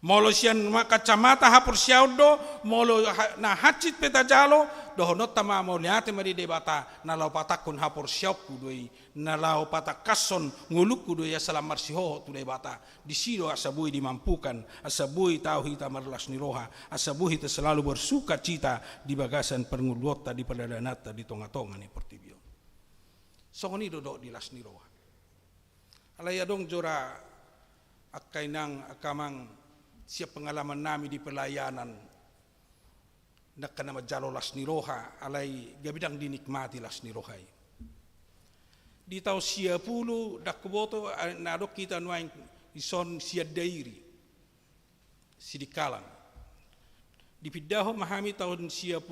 molo sian kacamata hapur siaudo molo na hacit peta jalo dohonot tama moliate mari debata na lau patakun hapur siauku doi na lau patakason nguluku doi asalam marsiho tu debata di sido asabui dimampukan asabui tahu hita marlas ni roha asabui hita selalu bersuka cita di bagasan perngulota di perdadanata di tonga-tonga ni pertibio songoni dodok di las ni roha alayadong jora akainang akamang siap pengalaman nami di pelayanan nak kena majalo las ni roha alai gabidang dinikmati las ni rohai di tahun 10 dak boto nadok kita nuaing ison sia dairi sidikalang di pidaho mahami tahun 10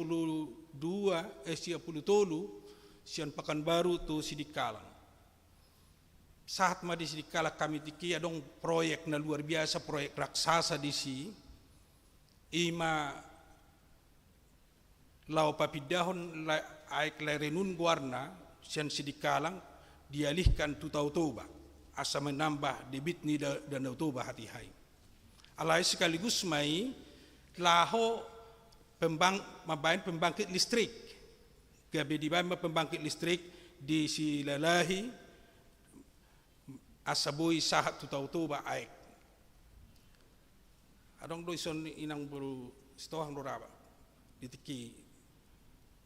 tolu sian Pekanbaru tu sidikalang saat ma di sidikala kami tiki adong proyek na luar biasa proyek raksasa di si ima lau papidahon aik lerenun guarna sian sidikalang dialihkan tu Tautoba asa menambah debit ni dan Tautoba hati hai alai sekaligus mai laho mabain pembangkit listrik gabe di bama pembangkit listrik di silalahi asabui sahat tu tau ba aik adong do ison inang buru stohang doraba ditiki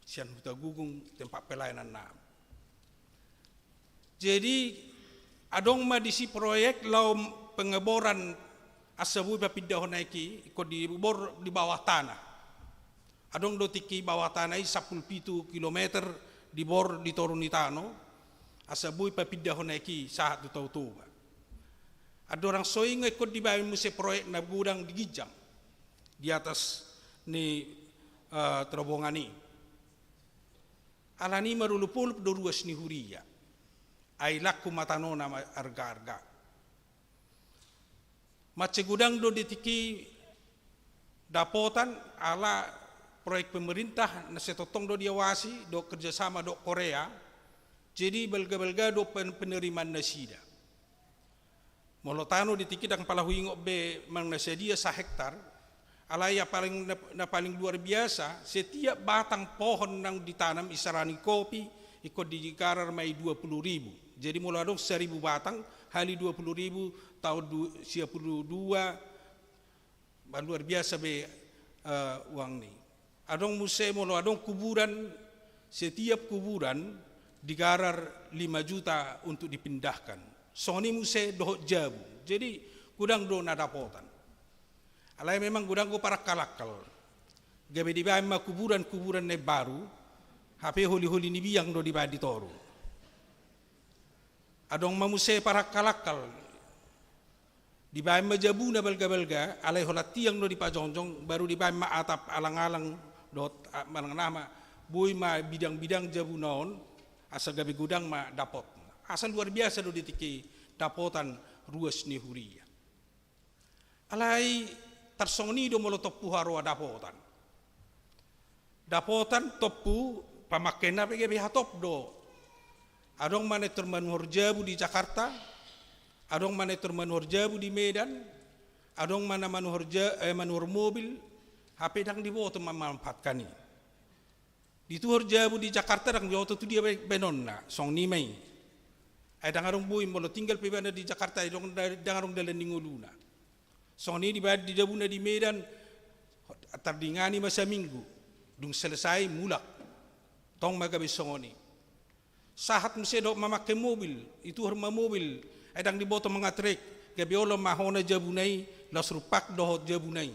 sian huta gugung tempat pelayanan na jadi adong ma disi proyek lau pengeboran asabui papindah naiki ikut dibor di bawah tanah adong do tiki bawah tanah 17 kilometer di bor di Torunitano asabui papindah naiki saat tu tau ba ada orang soing ikut di bawah musim proyek na gudang di Gijang di atas ni terobongan ni alani marulupul doruas ni huria ay laku matano na arga-arga mace gudang do ditiki dapotan ala proyek pemerintah na setotong do diawasi do kerjasama do Korea jadi belga-belga do penerimaan nasida molotano ditiki dang palahuingok be mang nasedia 1 hektar ala ya paling luar biasa setiap batang pohon yang ditanam isarani kopi ikut dikarar mai 20.000 jadi mulai adong 1.000 batang hali 20.000 tahun 22 luar biasa be uang ni adong musik mulai adong kuburan setiap kuburan digarar 5 juta untuk dipindahkan soni musik dohot jabu jadi gudang do nadapotan alai memang gudang ko para kalakal gabe di bama kuburan ne baru HP holi ni biang do di badi toru adong mamuse para kalakal di bama jabu na belga-belga alai holati yang do di pajongjong baru di bama atap alang-alang dot malang nama boy ma bidang-bidang jabu naon asal gabe gudang ma dapot asal luar biasa do ditiki dapotan ruas ni huria alai tarsongni do molo topu haro dapotan topu pamakena pege be hatop do adong mane termanur jabu di Jakarta adong mane termanur jabu di Medan adong mana manur mobil HP dang diboto memanfaatkan ini di tuhur jabu di Jakarta dang joto tu dia benonna song ni mai ay dang arong buim molo tinggal pebana di Jakarta ay dang arong dalan ninguluna song ni di jabuna di Medan tardingani masa minggu dung selesai mulak tong magabe songoni sahat musedo memakai mobil itu harma mobil edang diboto mengatrek gabe olo mahona jabunai lasrupak dohot jabunai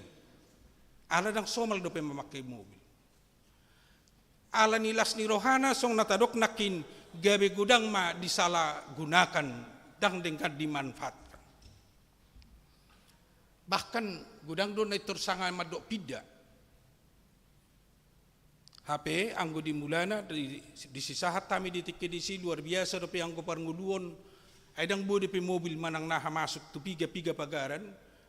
ala dang somal dope memakai mobil ala nilas ni rohana song natadok nakin gabe gudang ma disalah gunakan dang dengkan dimanfaatkan bahkan gudang do naitur sangai madok pida HP anggo di mulana di sisahat tami di TKDC luar biasa dope anggo parnguluon aidang bo depe mobil manang naha masuk tu piga pagaran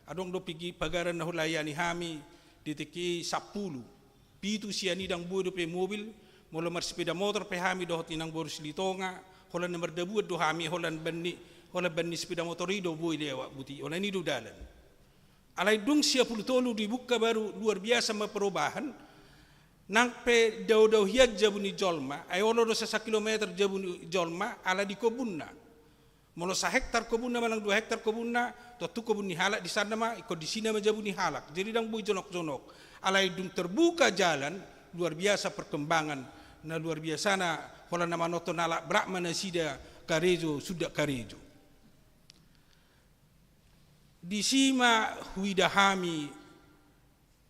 adong do pigi pagaran na hulayani hami di TK 10 pitu siani dang bo depe mobil molo mar sepeda motor pe hami do tinang borus litonga holan nomor debu do hami holan banni sepeda motor ido bo lewa buti holan ni do dalan alai dung 10 tolu dibuka baru luar biasa perubahan nang pe daw hiat jabuni jolma ay olo do 1 kilometer jabuni jolma ala di kobunna molo 1 hektar kobunna malang 2 hektar kobunna to tu kobuni halak di sana ma ikut di sini ma jabuni halak jadi dang bui jonok-jonok alai dung terbuka jalan luar biasa perkembangan na luar biasa na hola nama noto nala brakma nasida karejo sudah karejo di sima huidahami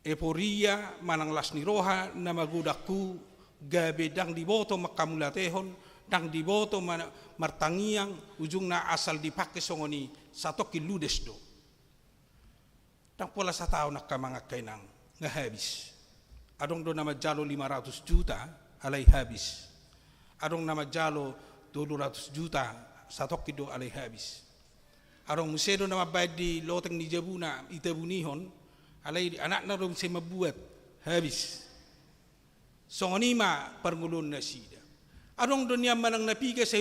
eporia manang lasni roha nama gudaku gabe dang diboto makamulatehon dang diboto martangiang ujungna asal dipakai songoni satoki ludes do dang pola satao nakamangakay nang ngahabis adong do nama jalo 500 juta alay habis adong nama jalo 200 juta satoki do alay habis adong musedo nama bayad di loteng ni jabuna itabunihon alai anak na rom se mabuat habis songoni ma parngulun nasida adong dunia manang napiga sa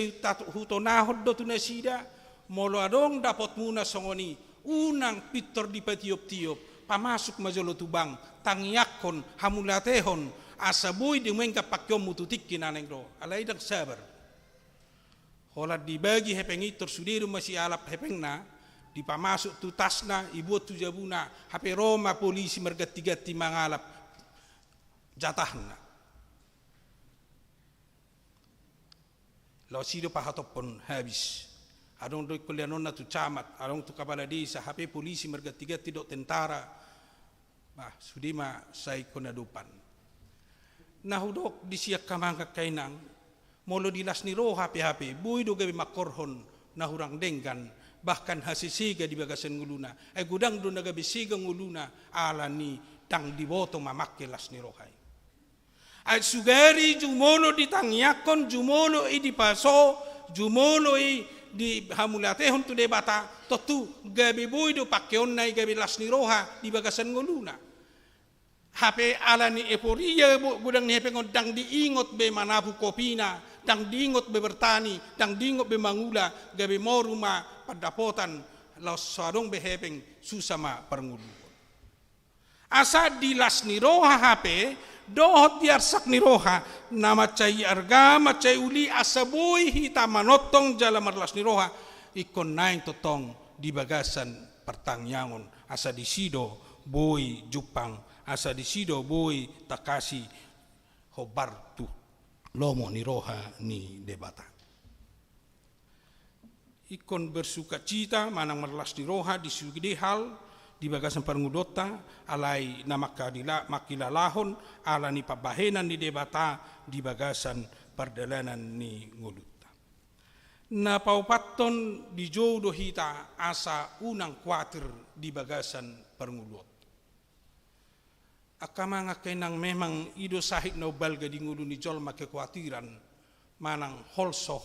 huto nahod do tu nasida molo adong dapat muna songoni unang pitor di patiop-tiop pamasuk majolo tubang tangyakon hamulatehon asa boy di mengka pakyo mututik kinaneng ro alai dak sabar hola dibagi hepeng itor sudiru masih alap hepeng na dipamasuk tu tasna ibu tu jabuna hape Roma polisi mergati-gati mangalap jatahna lo sido pahatopon habis adong do kulianonna tu camat adong tu kepala desa hape polisi mergati-gati dok tentara bah sudima sai konadupan nahudok disiak kamangka kainang molo dilas ni roh HP bui do gabe makorhon nahurang denggan bahkan hasisiga di bagasan nguluna gudang do naga bisiga nguluna ala ni tang diboto mamakke las ni rohai ay sugari jumolo ditangyakon jumolo i dipaso jumolo i di hamulatehon tu debata totu gabe bui do pakkeon nai gabe las ni roha di bagasan nguluna HP ala ni eporia budang ni HP dang diingot be manapu kopina dang diingot be bertani dang diingot be mangula gabe moruma padapotan los sadong be hepeng susama perngulu asa dilas ni roha HP dohot diarsak ni roha nama cai arga macai uli asaboy hita manotong jala marlas ni roha ikon nain totong di bagasan pertangyangon asa disido boy Jupang asa disido boy takasi hobar tu lomo ni roha ni debata ikon bersuka cita manang merlas ni roha di sugide hal di bagasan parngudota alai namakadila makilalahon ala ni pabahenan ni debata di bagasan perdalanan ni nguluta na paupaton di jodoh hita asa unang kuatir di bagasan parngudota akamanga kenang memang ido sahid no balga di ngulu ni jol make kekhawatiran manang holso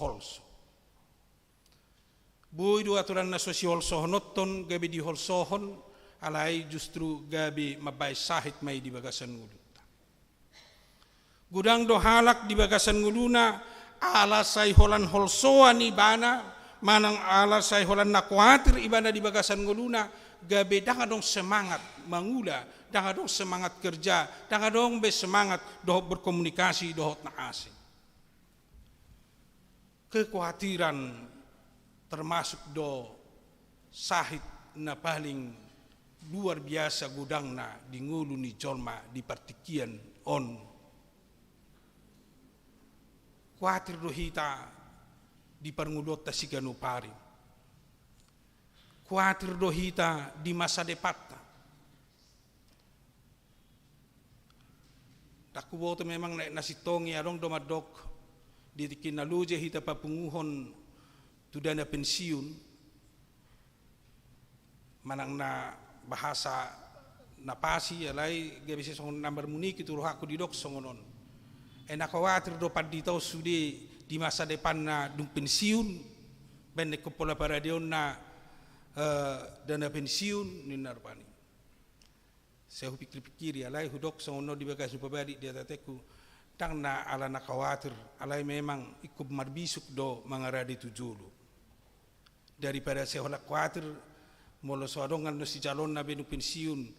boy do aturan na sosial sohonoton gabi di holsohon alai justru gabi mabay sahid may di bagasan ngulu gudang do halak di bagasan nguluna ala say holan holsoan ibana manang ala say holan na kuatir ibana di bagasan nguluna gabe dangadong semangat mangula dangadong semangat kerja dangadong be semangat dohot berkomunikasi dohot na asing kekhawatiran termasuk do sahid na paling luar biasa gudangna di ngulu ni jolma di partikian on khawatir do hita di parngudota sigano pari khawatir do hita di masa depan aku boto memang naik nasi tongi adong domadok di kinaluje hita papunguhon tu dana pensiun manang na bahasa napasi alai gabe se songon nambar muniki tu aku didok songonon enak khawatir do padito sudi di masa depan na dung pensiun ben ko pola paradion na dana pensiun ni narpani saya pikir-pikir alai hudok songono di bagas upabadi dia tateku tang na ala na khawatir alai memang ikut marbisuk do mangaradi tujulu daripada saya holak khawatir molo soadongan no si calon na benu pensiun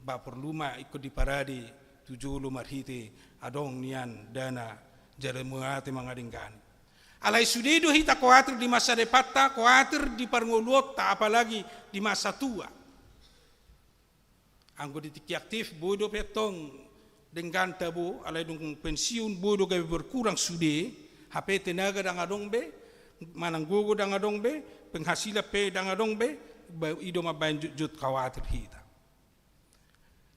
ba perluma ikut di paradi tujulu marhite adong nian dana jare muate mangadingkan alai sudido hita khawatir di masa depan ta khawatir di parngoluot ta apalagi di masa tua anggo ditiki aktif bodo petong dengan tabu alai dung pensiun bodo gawe berkurang sude HP tenaga dangadong be manang gogo dangadong be penghasilan pe dangadong be ido mabain jut khawatir hita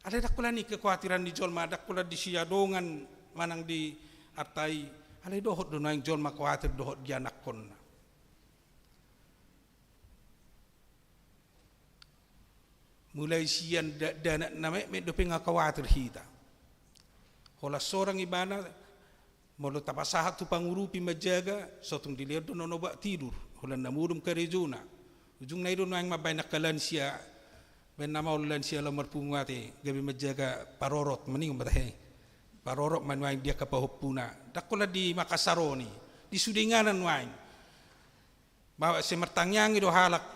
ada dakula ni kekhawatiran di jolma dakula di siadongan manang di artai alai dohot do naing jolma khawatir dohot dianak konna mulai sian dana name me do penga khawatir hita hola sorang ibana molo tapasahat tu pangurupi majaga sotung dilihat do nono ba tidur hola namurum karejuna ujung na ido nang mabay nakalan siya ben nama ulan siya lamar pungate gabi majaga parorot maning batahe parorot manwain dia kapahupuna dakula di Makasaroni di sudinganan wain bawa semertangyang ido halak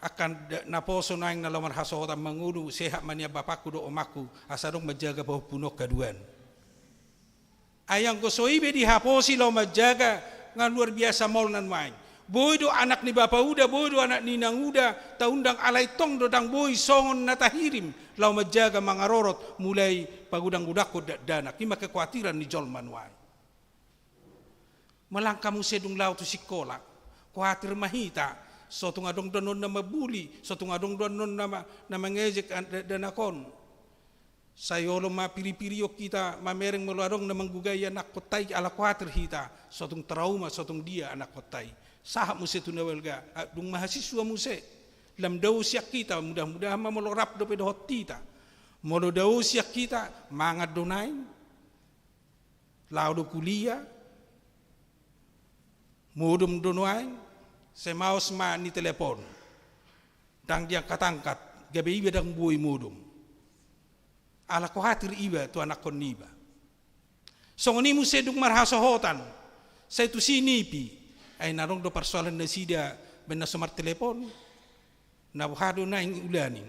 akan naposo naing nalamar hasota mangulu sehat mania bapakku do omaku asadong menjaga bahwa punok kaduan Ayang gosoibe di haposi lau majaga ngan luar biasa maul nan main. Boy do anak ni bapa uda, boy do anak ni nang uda, taundang alay tong do dang boy songon natahirim lau majaga mangarorot mulai pagudang gudako danak. Ima kekhawatiran ni jolman wai. Malangka mo sedung lau tu sikola, khawatir mahita, sotung adong donon na mabuli, sotung adong donon na mangejek danakon. Sayolo mapiri-pirio kita mamereng melarong na manggugaya anak kotay ala khawatir hita, sotung trauma, sotung dia anak kotay. Sahap mo se tunawelga, dung mahasiswa mo se, lam daw siya kita, mudah-mudahan mamolorap do pedohot tita. Molo daw siya kita, mangad donain, laudo kuliah, mudum donain, semaos ma ni telepon, dang dia katangkat, gabe iba dang buhay mudum. Ala khawatir iba tu anak kon niba. So ngani mo sedung marhasohotan, sa itu sinipi, ay narong do persoalan na sida bena somar telepon, nabuhado na yung ulaning,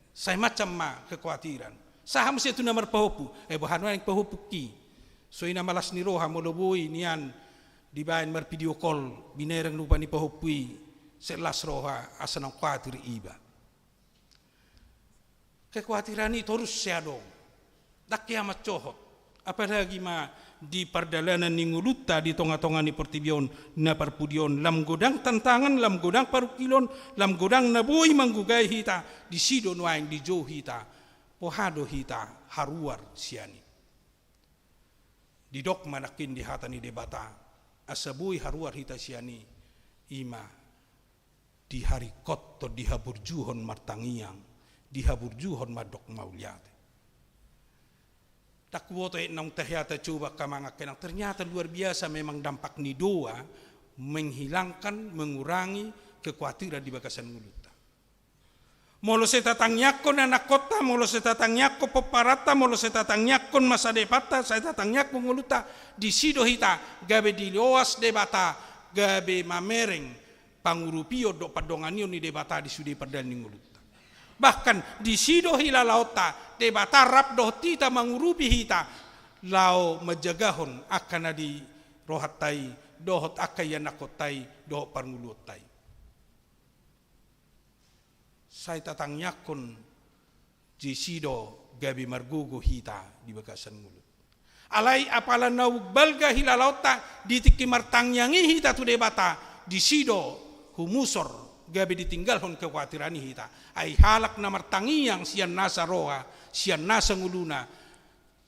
say macam ma kekhawatiran. Saham siya ito na marpahupu, ay buhado na yung pahupu ki. So ina malas ni Roha, moloboy niyan, di bayan mar video call, binerang lupa ni pahupui, selas Roha, asa ng khawatir iba. Kekhawatiran ni terus siya dong. Dakya macohot, apalagi ma di perdalanan ni nguluta di tonga-tonga ni Portibion na parpudion lam godang tantangan, lam godang parukilon, lam godang naboy manggugay hita di sido nuaing di jo hita pohado hita haruar siani di dok manakin di hata ni debata asaboy haruar hita siani ima di hari kot to di haburjuhon martangiang di haburjuhon madok mauliate. Takwoto nang ternyata coba kamanga kenang ternyata luar biasa memang dampak ni doa menghilangkan mengurangi kekhawatiran di bakasan nguluta. Molo se tatangyakon anak kota, molo se tatangyakon peparata, molo se tatangyakon masa depata, saya tatangyakon nguluta di sido hita gabe di loas debata gabe mamereng pangurupio do padonganio ni debata di sudi perdani nguluta. Bahkan di sido hila lauta debata rap doh tita mangurupi hita lau majagahon akan di rohatai dohot akayanakotai dohot parngulutai. Saya tatang yakon di sido gabi margugo hita di bakasan mulut. Alai apalan naug balga hila lauta di tiki martangyangi hita tu debata di sido humusor gabi ditinggalhon kekhawatiran hita ay halak na martangiyang siyan nasa roha siyan nasa nguluna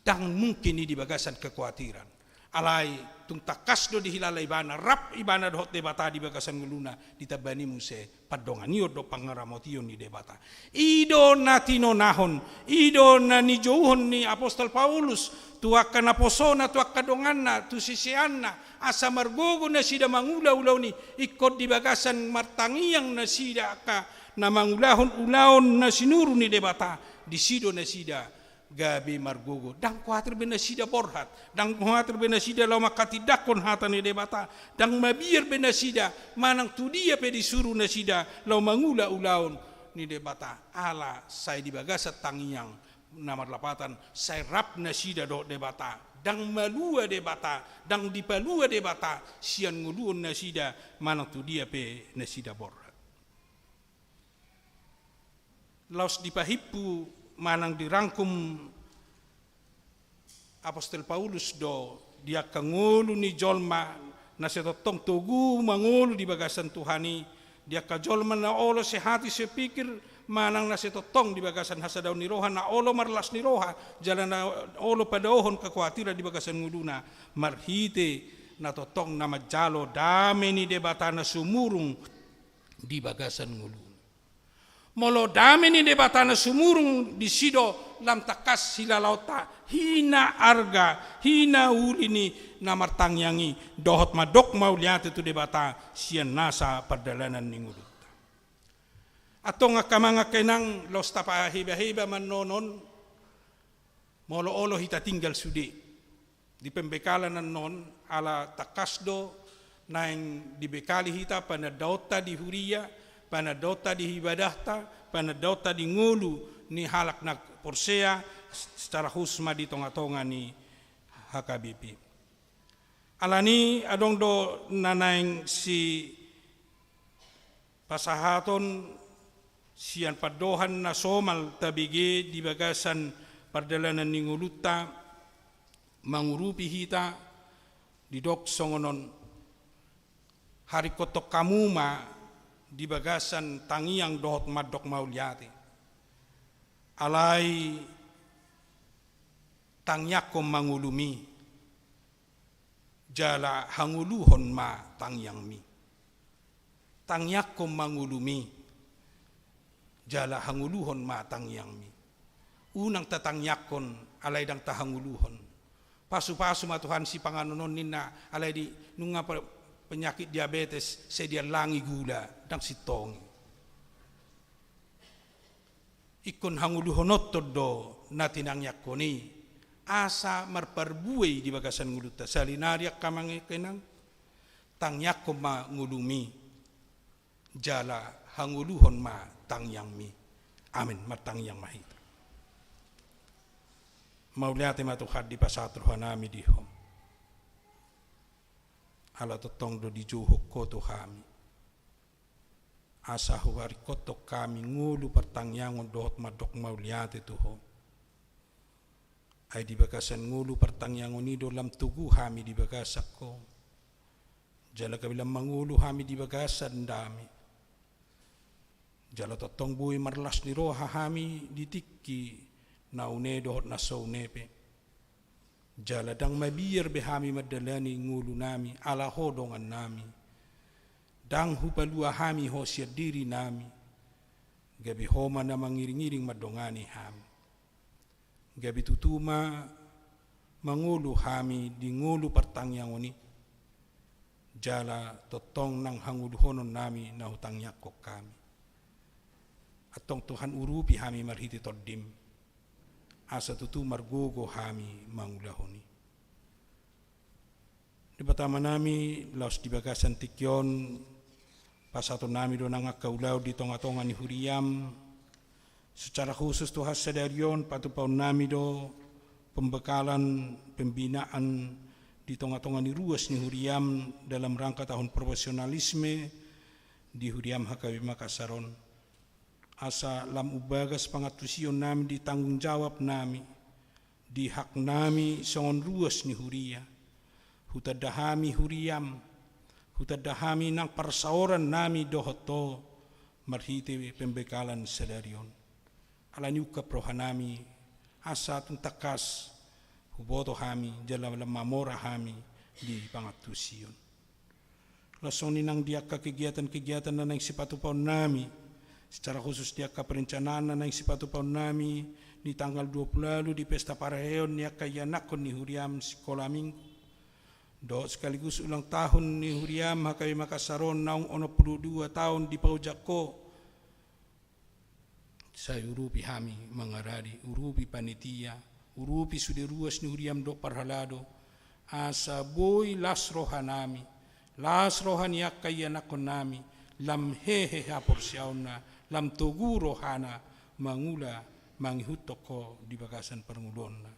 dang mungkin di bagasan kekhawatiran alay tung takas do di hilala ibana rap ibana dohot debata di bagasan nguluna ditabani muse padonganiyo do pangaramotiyon ni debata ido na tinonahon ido na nijouhon ni Apostol Paulus tuwak na posona tuwak kadongan na tu sisian na asa margogo na sida mangulaw-ulaw ni ikot di bagasan martangiyang na sida ka na mangulahon-ulahon na sinuro ni debata di sido na sida gabi margogo dang khawatir bena sida borhat dang khawatir bena sida law makatidakon hata ni debata dang mabir bena sida manang tu dia pe disuruh na sida law mangula-ulahon ni debata ala say di bagasat tangiyang nomor 8 say rap na sida do debata dang malua debata dang dipalua debata sian nguluon na sida manang tu dia pe na sida borhat laos dipahipu manang dirangkum Apostol Paulus do dia kangulu ni jolma na setotong tugu mangulu di bagasan Tuhani dia ka jolma na olo sehati sepikir manang na setotong di bagasan hasadaw ni roha na olo marlas ni roha jalan na olo padaohon kekhawatiran di bagasan nguluna marhite na totong na majalo dame ni debata na sumurung di bagasan nguluna molo dame ni debata na sumurung di sido lam takas sila lauta hina arga hina uli ni namartangyangi dohot madok mauliate tu debata sian nasa perdalanan ni nguluta atong akamanga kenang los tapa hiba-hiba manonon molo olo hita tinggal sudi di pembekalan non ala takasdo naing dibekali hita panadota di huria panadota di ibadahta panadota di ngulu ni halak na porsea secara husma di tonga-tonga ni HKBP Alani adong do nanaing si pasahaton sian padohan na somal tabige di bagasan pardalanan ninguluta mangurupi hita di dok songonon hari kotok kamuma di bagasan tangiang dohot madok mauliate alai tangyakom mangulumi jala hanguluhon ma tangyang mi tangyakom mangulumi jala hanguluhon ma tangyang mi unang tatangyakon alay dang tahanguluhon pasu-pasu matuhan si panganonon nina alay di nunga penyakit diabetes sedia langi gula dang sitong ikon hanguluhonot todo na tinangyakoni asa marparbuay di bagasan nguluta salinariak kamangi kenang tangyakom ma ngulumi jala hanguluhon ma tangyang mi amin matangyang mahita mauliate matuhad di pasatruhan nami dihom ala totong do dijuhuk ko tuhami asa huari kotok kami ngulu pertangyangon dohot madok mauliate tuhom ay di bagasan ngulu pertangyangon ido lam tugu hami di bagasak ko jala kabilang mangulu hami di bagasan dami jala totong buhay marlas ni roha hami ditikki na une dohot na so unepe jala dang mabiyar behami madalani ngulu nami ala hodongan nami dang hupalua hami ho siya diri nami gabi homa na mangiring-iring madongani hami gabi tutuma mangulu hami di ngulu pertangyangoni jala totong nang hanguluhonon nami na hutang yakok kami atong Tuhan urupi hami marhiti toddim asa tutu margogo hami mangulahoni di pertama nami laos di bagasan tikyon pasato nami do nang akaulau di tonga-tonga ni huriam secara khusus Tuhan sadarion patupaun nami do pembekalan pembinaan di tengah-tengah ni ruas ni huriam dalam rangka tahun profesionalisme di huriam HKB Makassaron asa lam ubagas pangatusion nami di tanggung jawab nami di hak nami songon ruas ni huria hutadahami huriam hutadahami nang persaoran nami dohoto marhite pembekalan sadarion alani uka prohanami asa tuntakas huboto hami jala mamora hami di pangatusion lasoni nang diaka kegiatan-kegiatan na nang sipatu paun nami secara khusus diaka perencanaan na nang sipatu paun nami di tanggal 20 lalu di pesta paraheon niaka yanakon ni huriam sekolah minggu do sekaligus ulang tahun ni huriam HKB Makassaron naung 22 tahun di Paujako saya urupi hami mangarari urupi panitia urupi sude ruas ni huriam do parhalado asa boy las rohanami las rohan yakaya nakon nami lam hehe hapor siauna lam togu rohana mangula manghutoko di bagasan perngulonna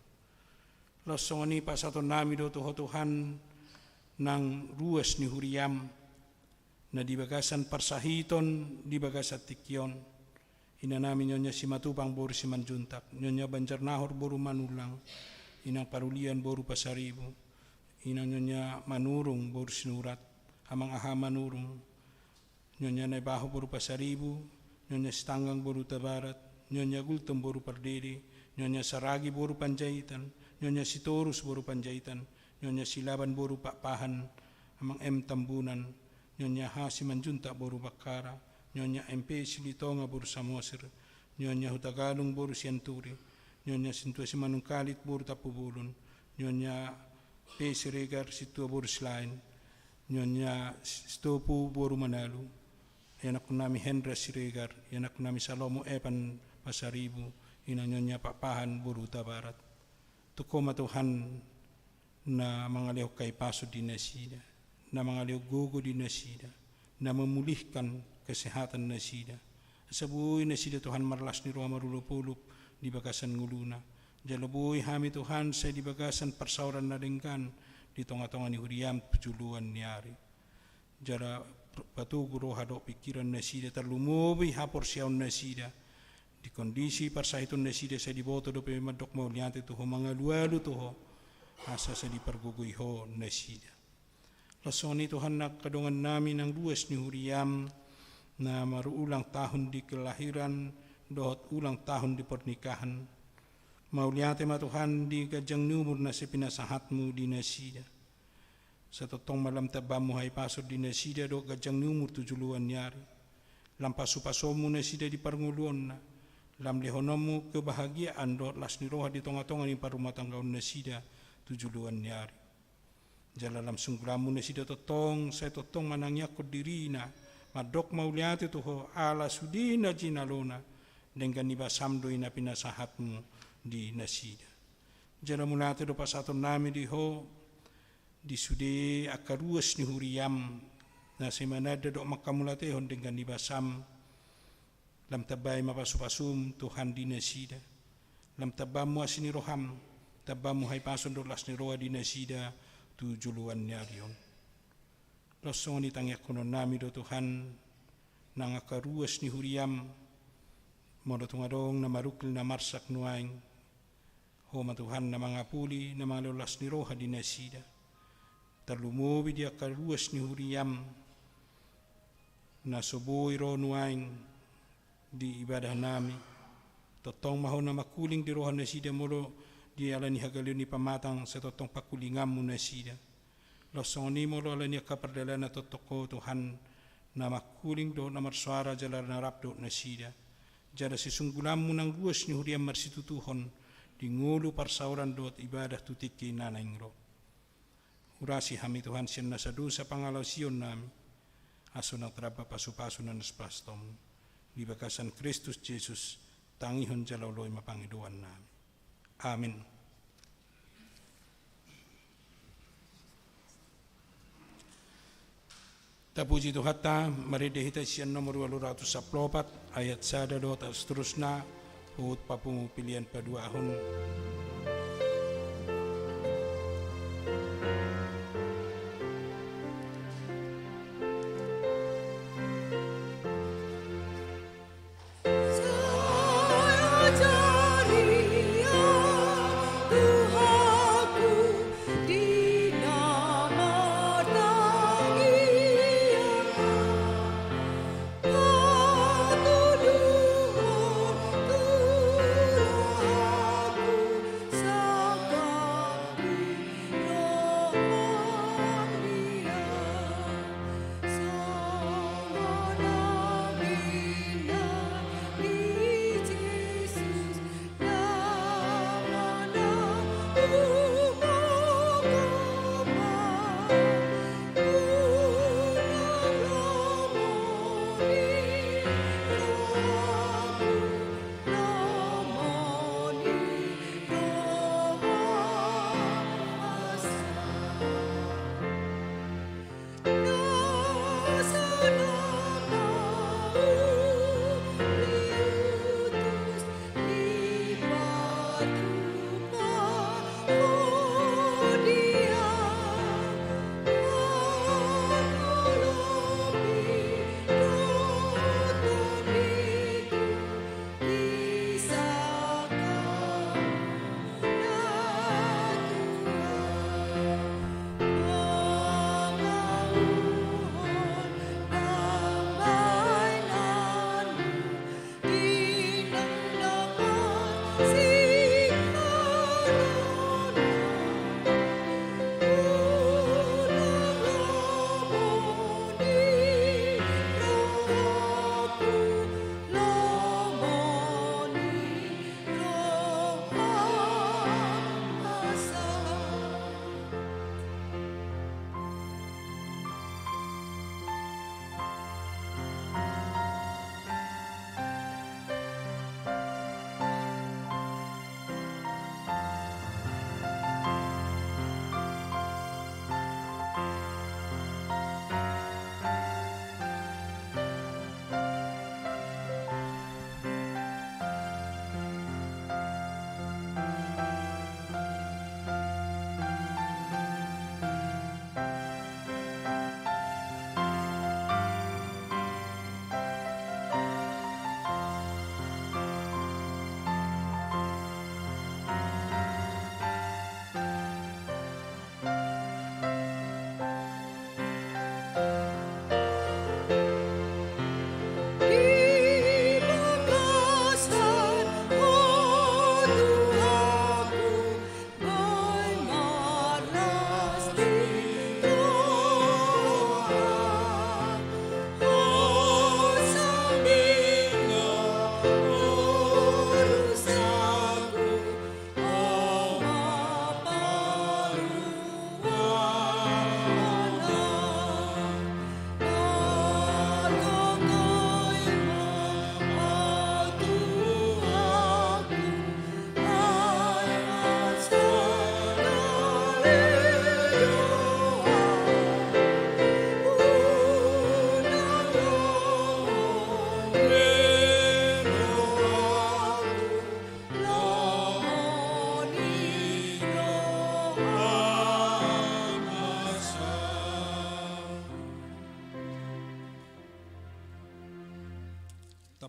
losongani pasato nami do Tuhan nang ruas ni huriam na di bagasan persahiton di bagasan tikyon ina namin nyonya si Matupang boru si Manjuntak, nyonya Banjarnahor boru Manulang, inang Parulian boru Pasaribu, inang nyonya Manurung boru Sinurat, amang aha Manurung, nyonya Naibaho boru Pasaribu, nyonya Stanggang boru Tabarat, nyonya Gultom boru Pardiri, nyonya Saragi boru Panjaitan, nyonya Sitorus boru Panjaitan, nyonya Silaban boru Pakpahan, amang M Tambunan, nyonya Hasi Manjuntak boru Bakara, nyonya MP Silitonga boru Samosir, nyonya Hutagalung boru Sianturi, nyonya Sintuasi Manungkalit boru Tapubulun, nyonya P Siregar Situa boru Slain, nyonya Stopu boru Manalu, yanak nami Hendra Siregar, yanak nami Salomo Epan Pasaribu, ina nyonya Pakpahan boru Tabarat. Tukoma Tuhan na mga leo kay paso di nasida, na mga leo gogo di nasida, na memulihkan kesehatan nasida. Sabuhay nasida Tuhan marlas ni roha marulupulup di bagasan nguluna. Jalabuhay hami Tuhan sa di bagasan persauran na ringkan, di tonga-tonga ni huriam pujuluan niari. Jara batu guru hadok pikiran nasida terlumubi hapor siaun nasida. Di kondisi parsahitun nasida sa diboto do pe madok mauliante tuho mangalualu tuho asa sa dipergugui ho nasida. Lasoni Tuhan nak kadongan namin ang luas ni huriam na maruulang tahun di kelahiran dohot ulang tahun di pernikahan. Mauliate ma Tuhan di gajang numur na si pinasahatmu di nasida. Sa totong malam tabamu hay pasod di nasida do gajang numur 7 nyari. Lam pasu-pasomu nasida di parnguluan na. Lam lehonomu kebahagiaan do las niroha di tonga-tonga ni parumah tanggaun nasida 7 nyari. Jala lam sunggulamu nasida totong, saya totong manangnya kodirina. Madok mauliate tuho ala sudina jinalona. Dengan iba samdo ina pinasahatmu di nasida. Jana mulate do pasaton nami di ho di sude akaruas ni huriam na semanada do makamulate hon dengan ibasam lam tabay mapasupasum Tuhan di nasida. Lam tabamu asini roham tabamu hay pason do las ni roa di nasida 7 nyarion. Losong ni tangyak kono nami do Tuhan nang akaruas ni huriam modo tungadong na marukil na marsak nuaing homa Tuhan na mga puli na mga lolas ni roha di nasida. Terlumubi dia karuas ni huriam na subuhi ro nuaing di ibadah nami. Totong maho na makuling di roha nasida molo di ala ni hagalio ni pamatang sa totong pakulingam mo nasida. Losong ni molo ala ni kapardala na totoko Tuhan na makuling do na marsuara jalar na rapdo nasida. Jada sisunggulam mo ng luas ni huriam marsitutuhon di ngulu parsauran dot ibadah tutiki nanaing ro. Urasi hami Tuhan siyan na sa dosa pangalaw siyon nami. Aso ng traba pasu-pasu na naspastom. Di bakasan Kristus Jesus tangihon jalawloy mapangiduan nami. Amin. Tapuji Tuhata, maridehita siyan nomor 814 ayat 1 dot seterusnya hut papungu pilihan paduahun.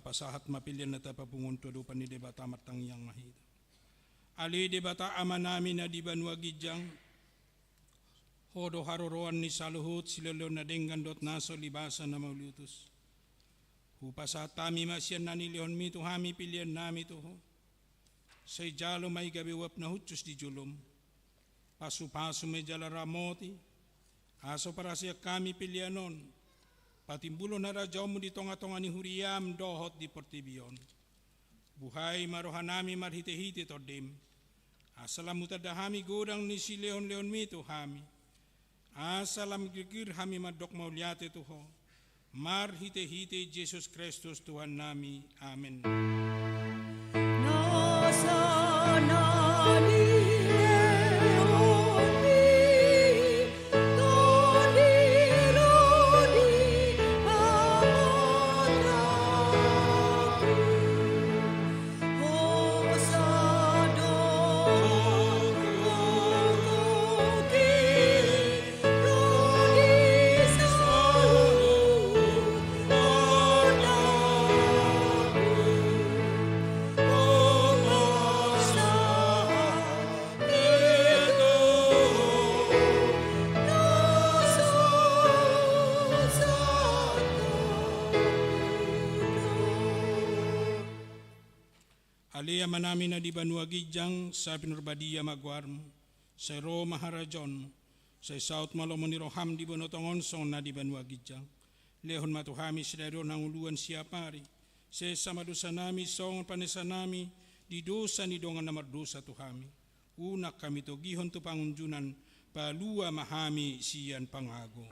pasahat mapilian na tapapungon to do pa ni debata matang yang mahita. Ali debata amanami na di Banua Gijang, hodo haroroan ni saluhut silalo na denggan dot naso libasa na maulutus. Hupasa tami masyan na nilihon mi to hami pilian nami to ho. Say jalo may gabiwap na hutsus di julom. Pasu-pasu may jala ramoti. Aso para siya kami pilianon. Patimbulo na radyaw mo di tonga-tonga ni huriyam dohot di portibion. Buhay marohanami marhite-hite to dim. Asalam utadahami godang ni si leon-leon mi to hami. Asalam gigir hami madok mauliate to ho. Marhite-hite Jesus Kristus Tuhan nami. Amen. Alea manami na di Banua Gijang sa Pinurbadia Magwarm, sa Roma Harajon, sa South Malomon ni Roham di Bonotongon song na di Banua Gijang. Lehon matuhami sidaro ng uluan siya pari, sa samadusa nami song panesa nami, di dosa ni dongan na mardosa tuhami. Unak kami to gihon to pangunjunan, palua mahami siyan pangago.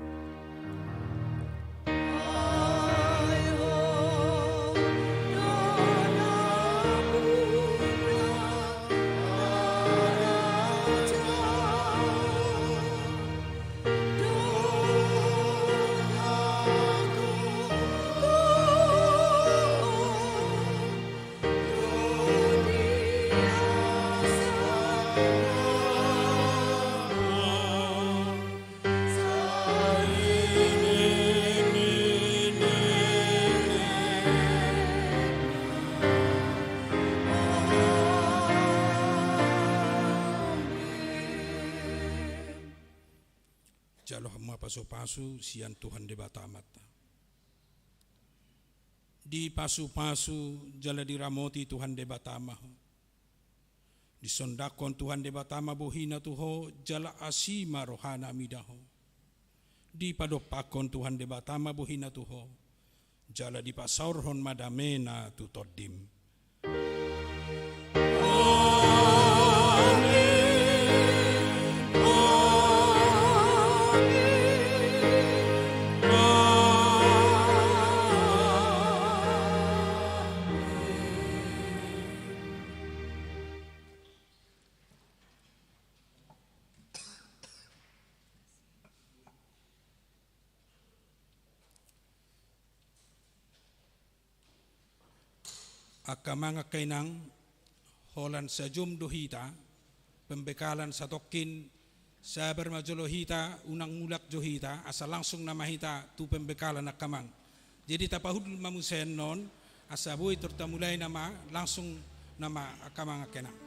Jalo hama pasu-pasu sian Tuhan debata mata. Di pasu-pasu jala diramoti Tuhan debata maho. Di sondakon Tuhan debata mabuhina tuho jala asima rohana midaho. Di padopakon Tuhan debata mabuhina tuho jala di pasaurhon madamena tutodim. Akamanga kainang holan sa jumduhita, pembekalan sa tokin sa bermajolohita, unang mulak johita, asa langsung namahita tu pembekalan akamang. Jadi tapahud mamusen non, asa buhay turtamulay nama, langsung nama akamanga kainang.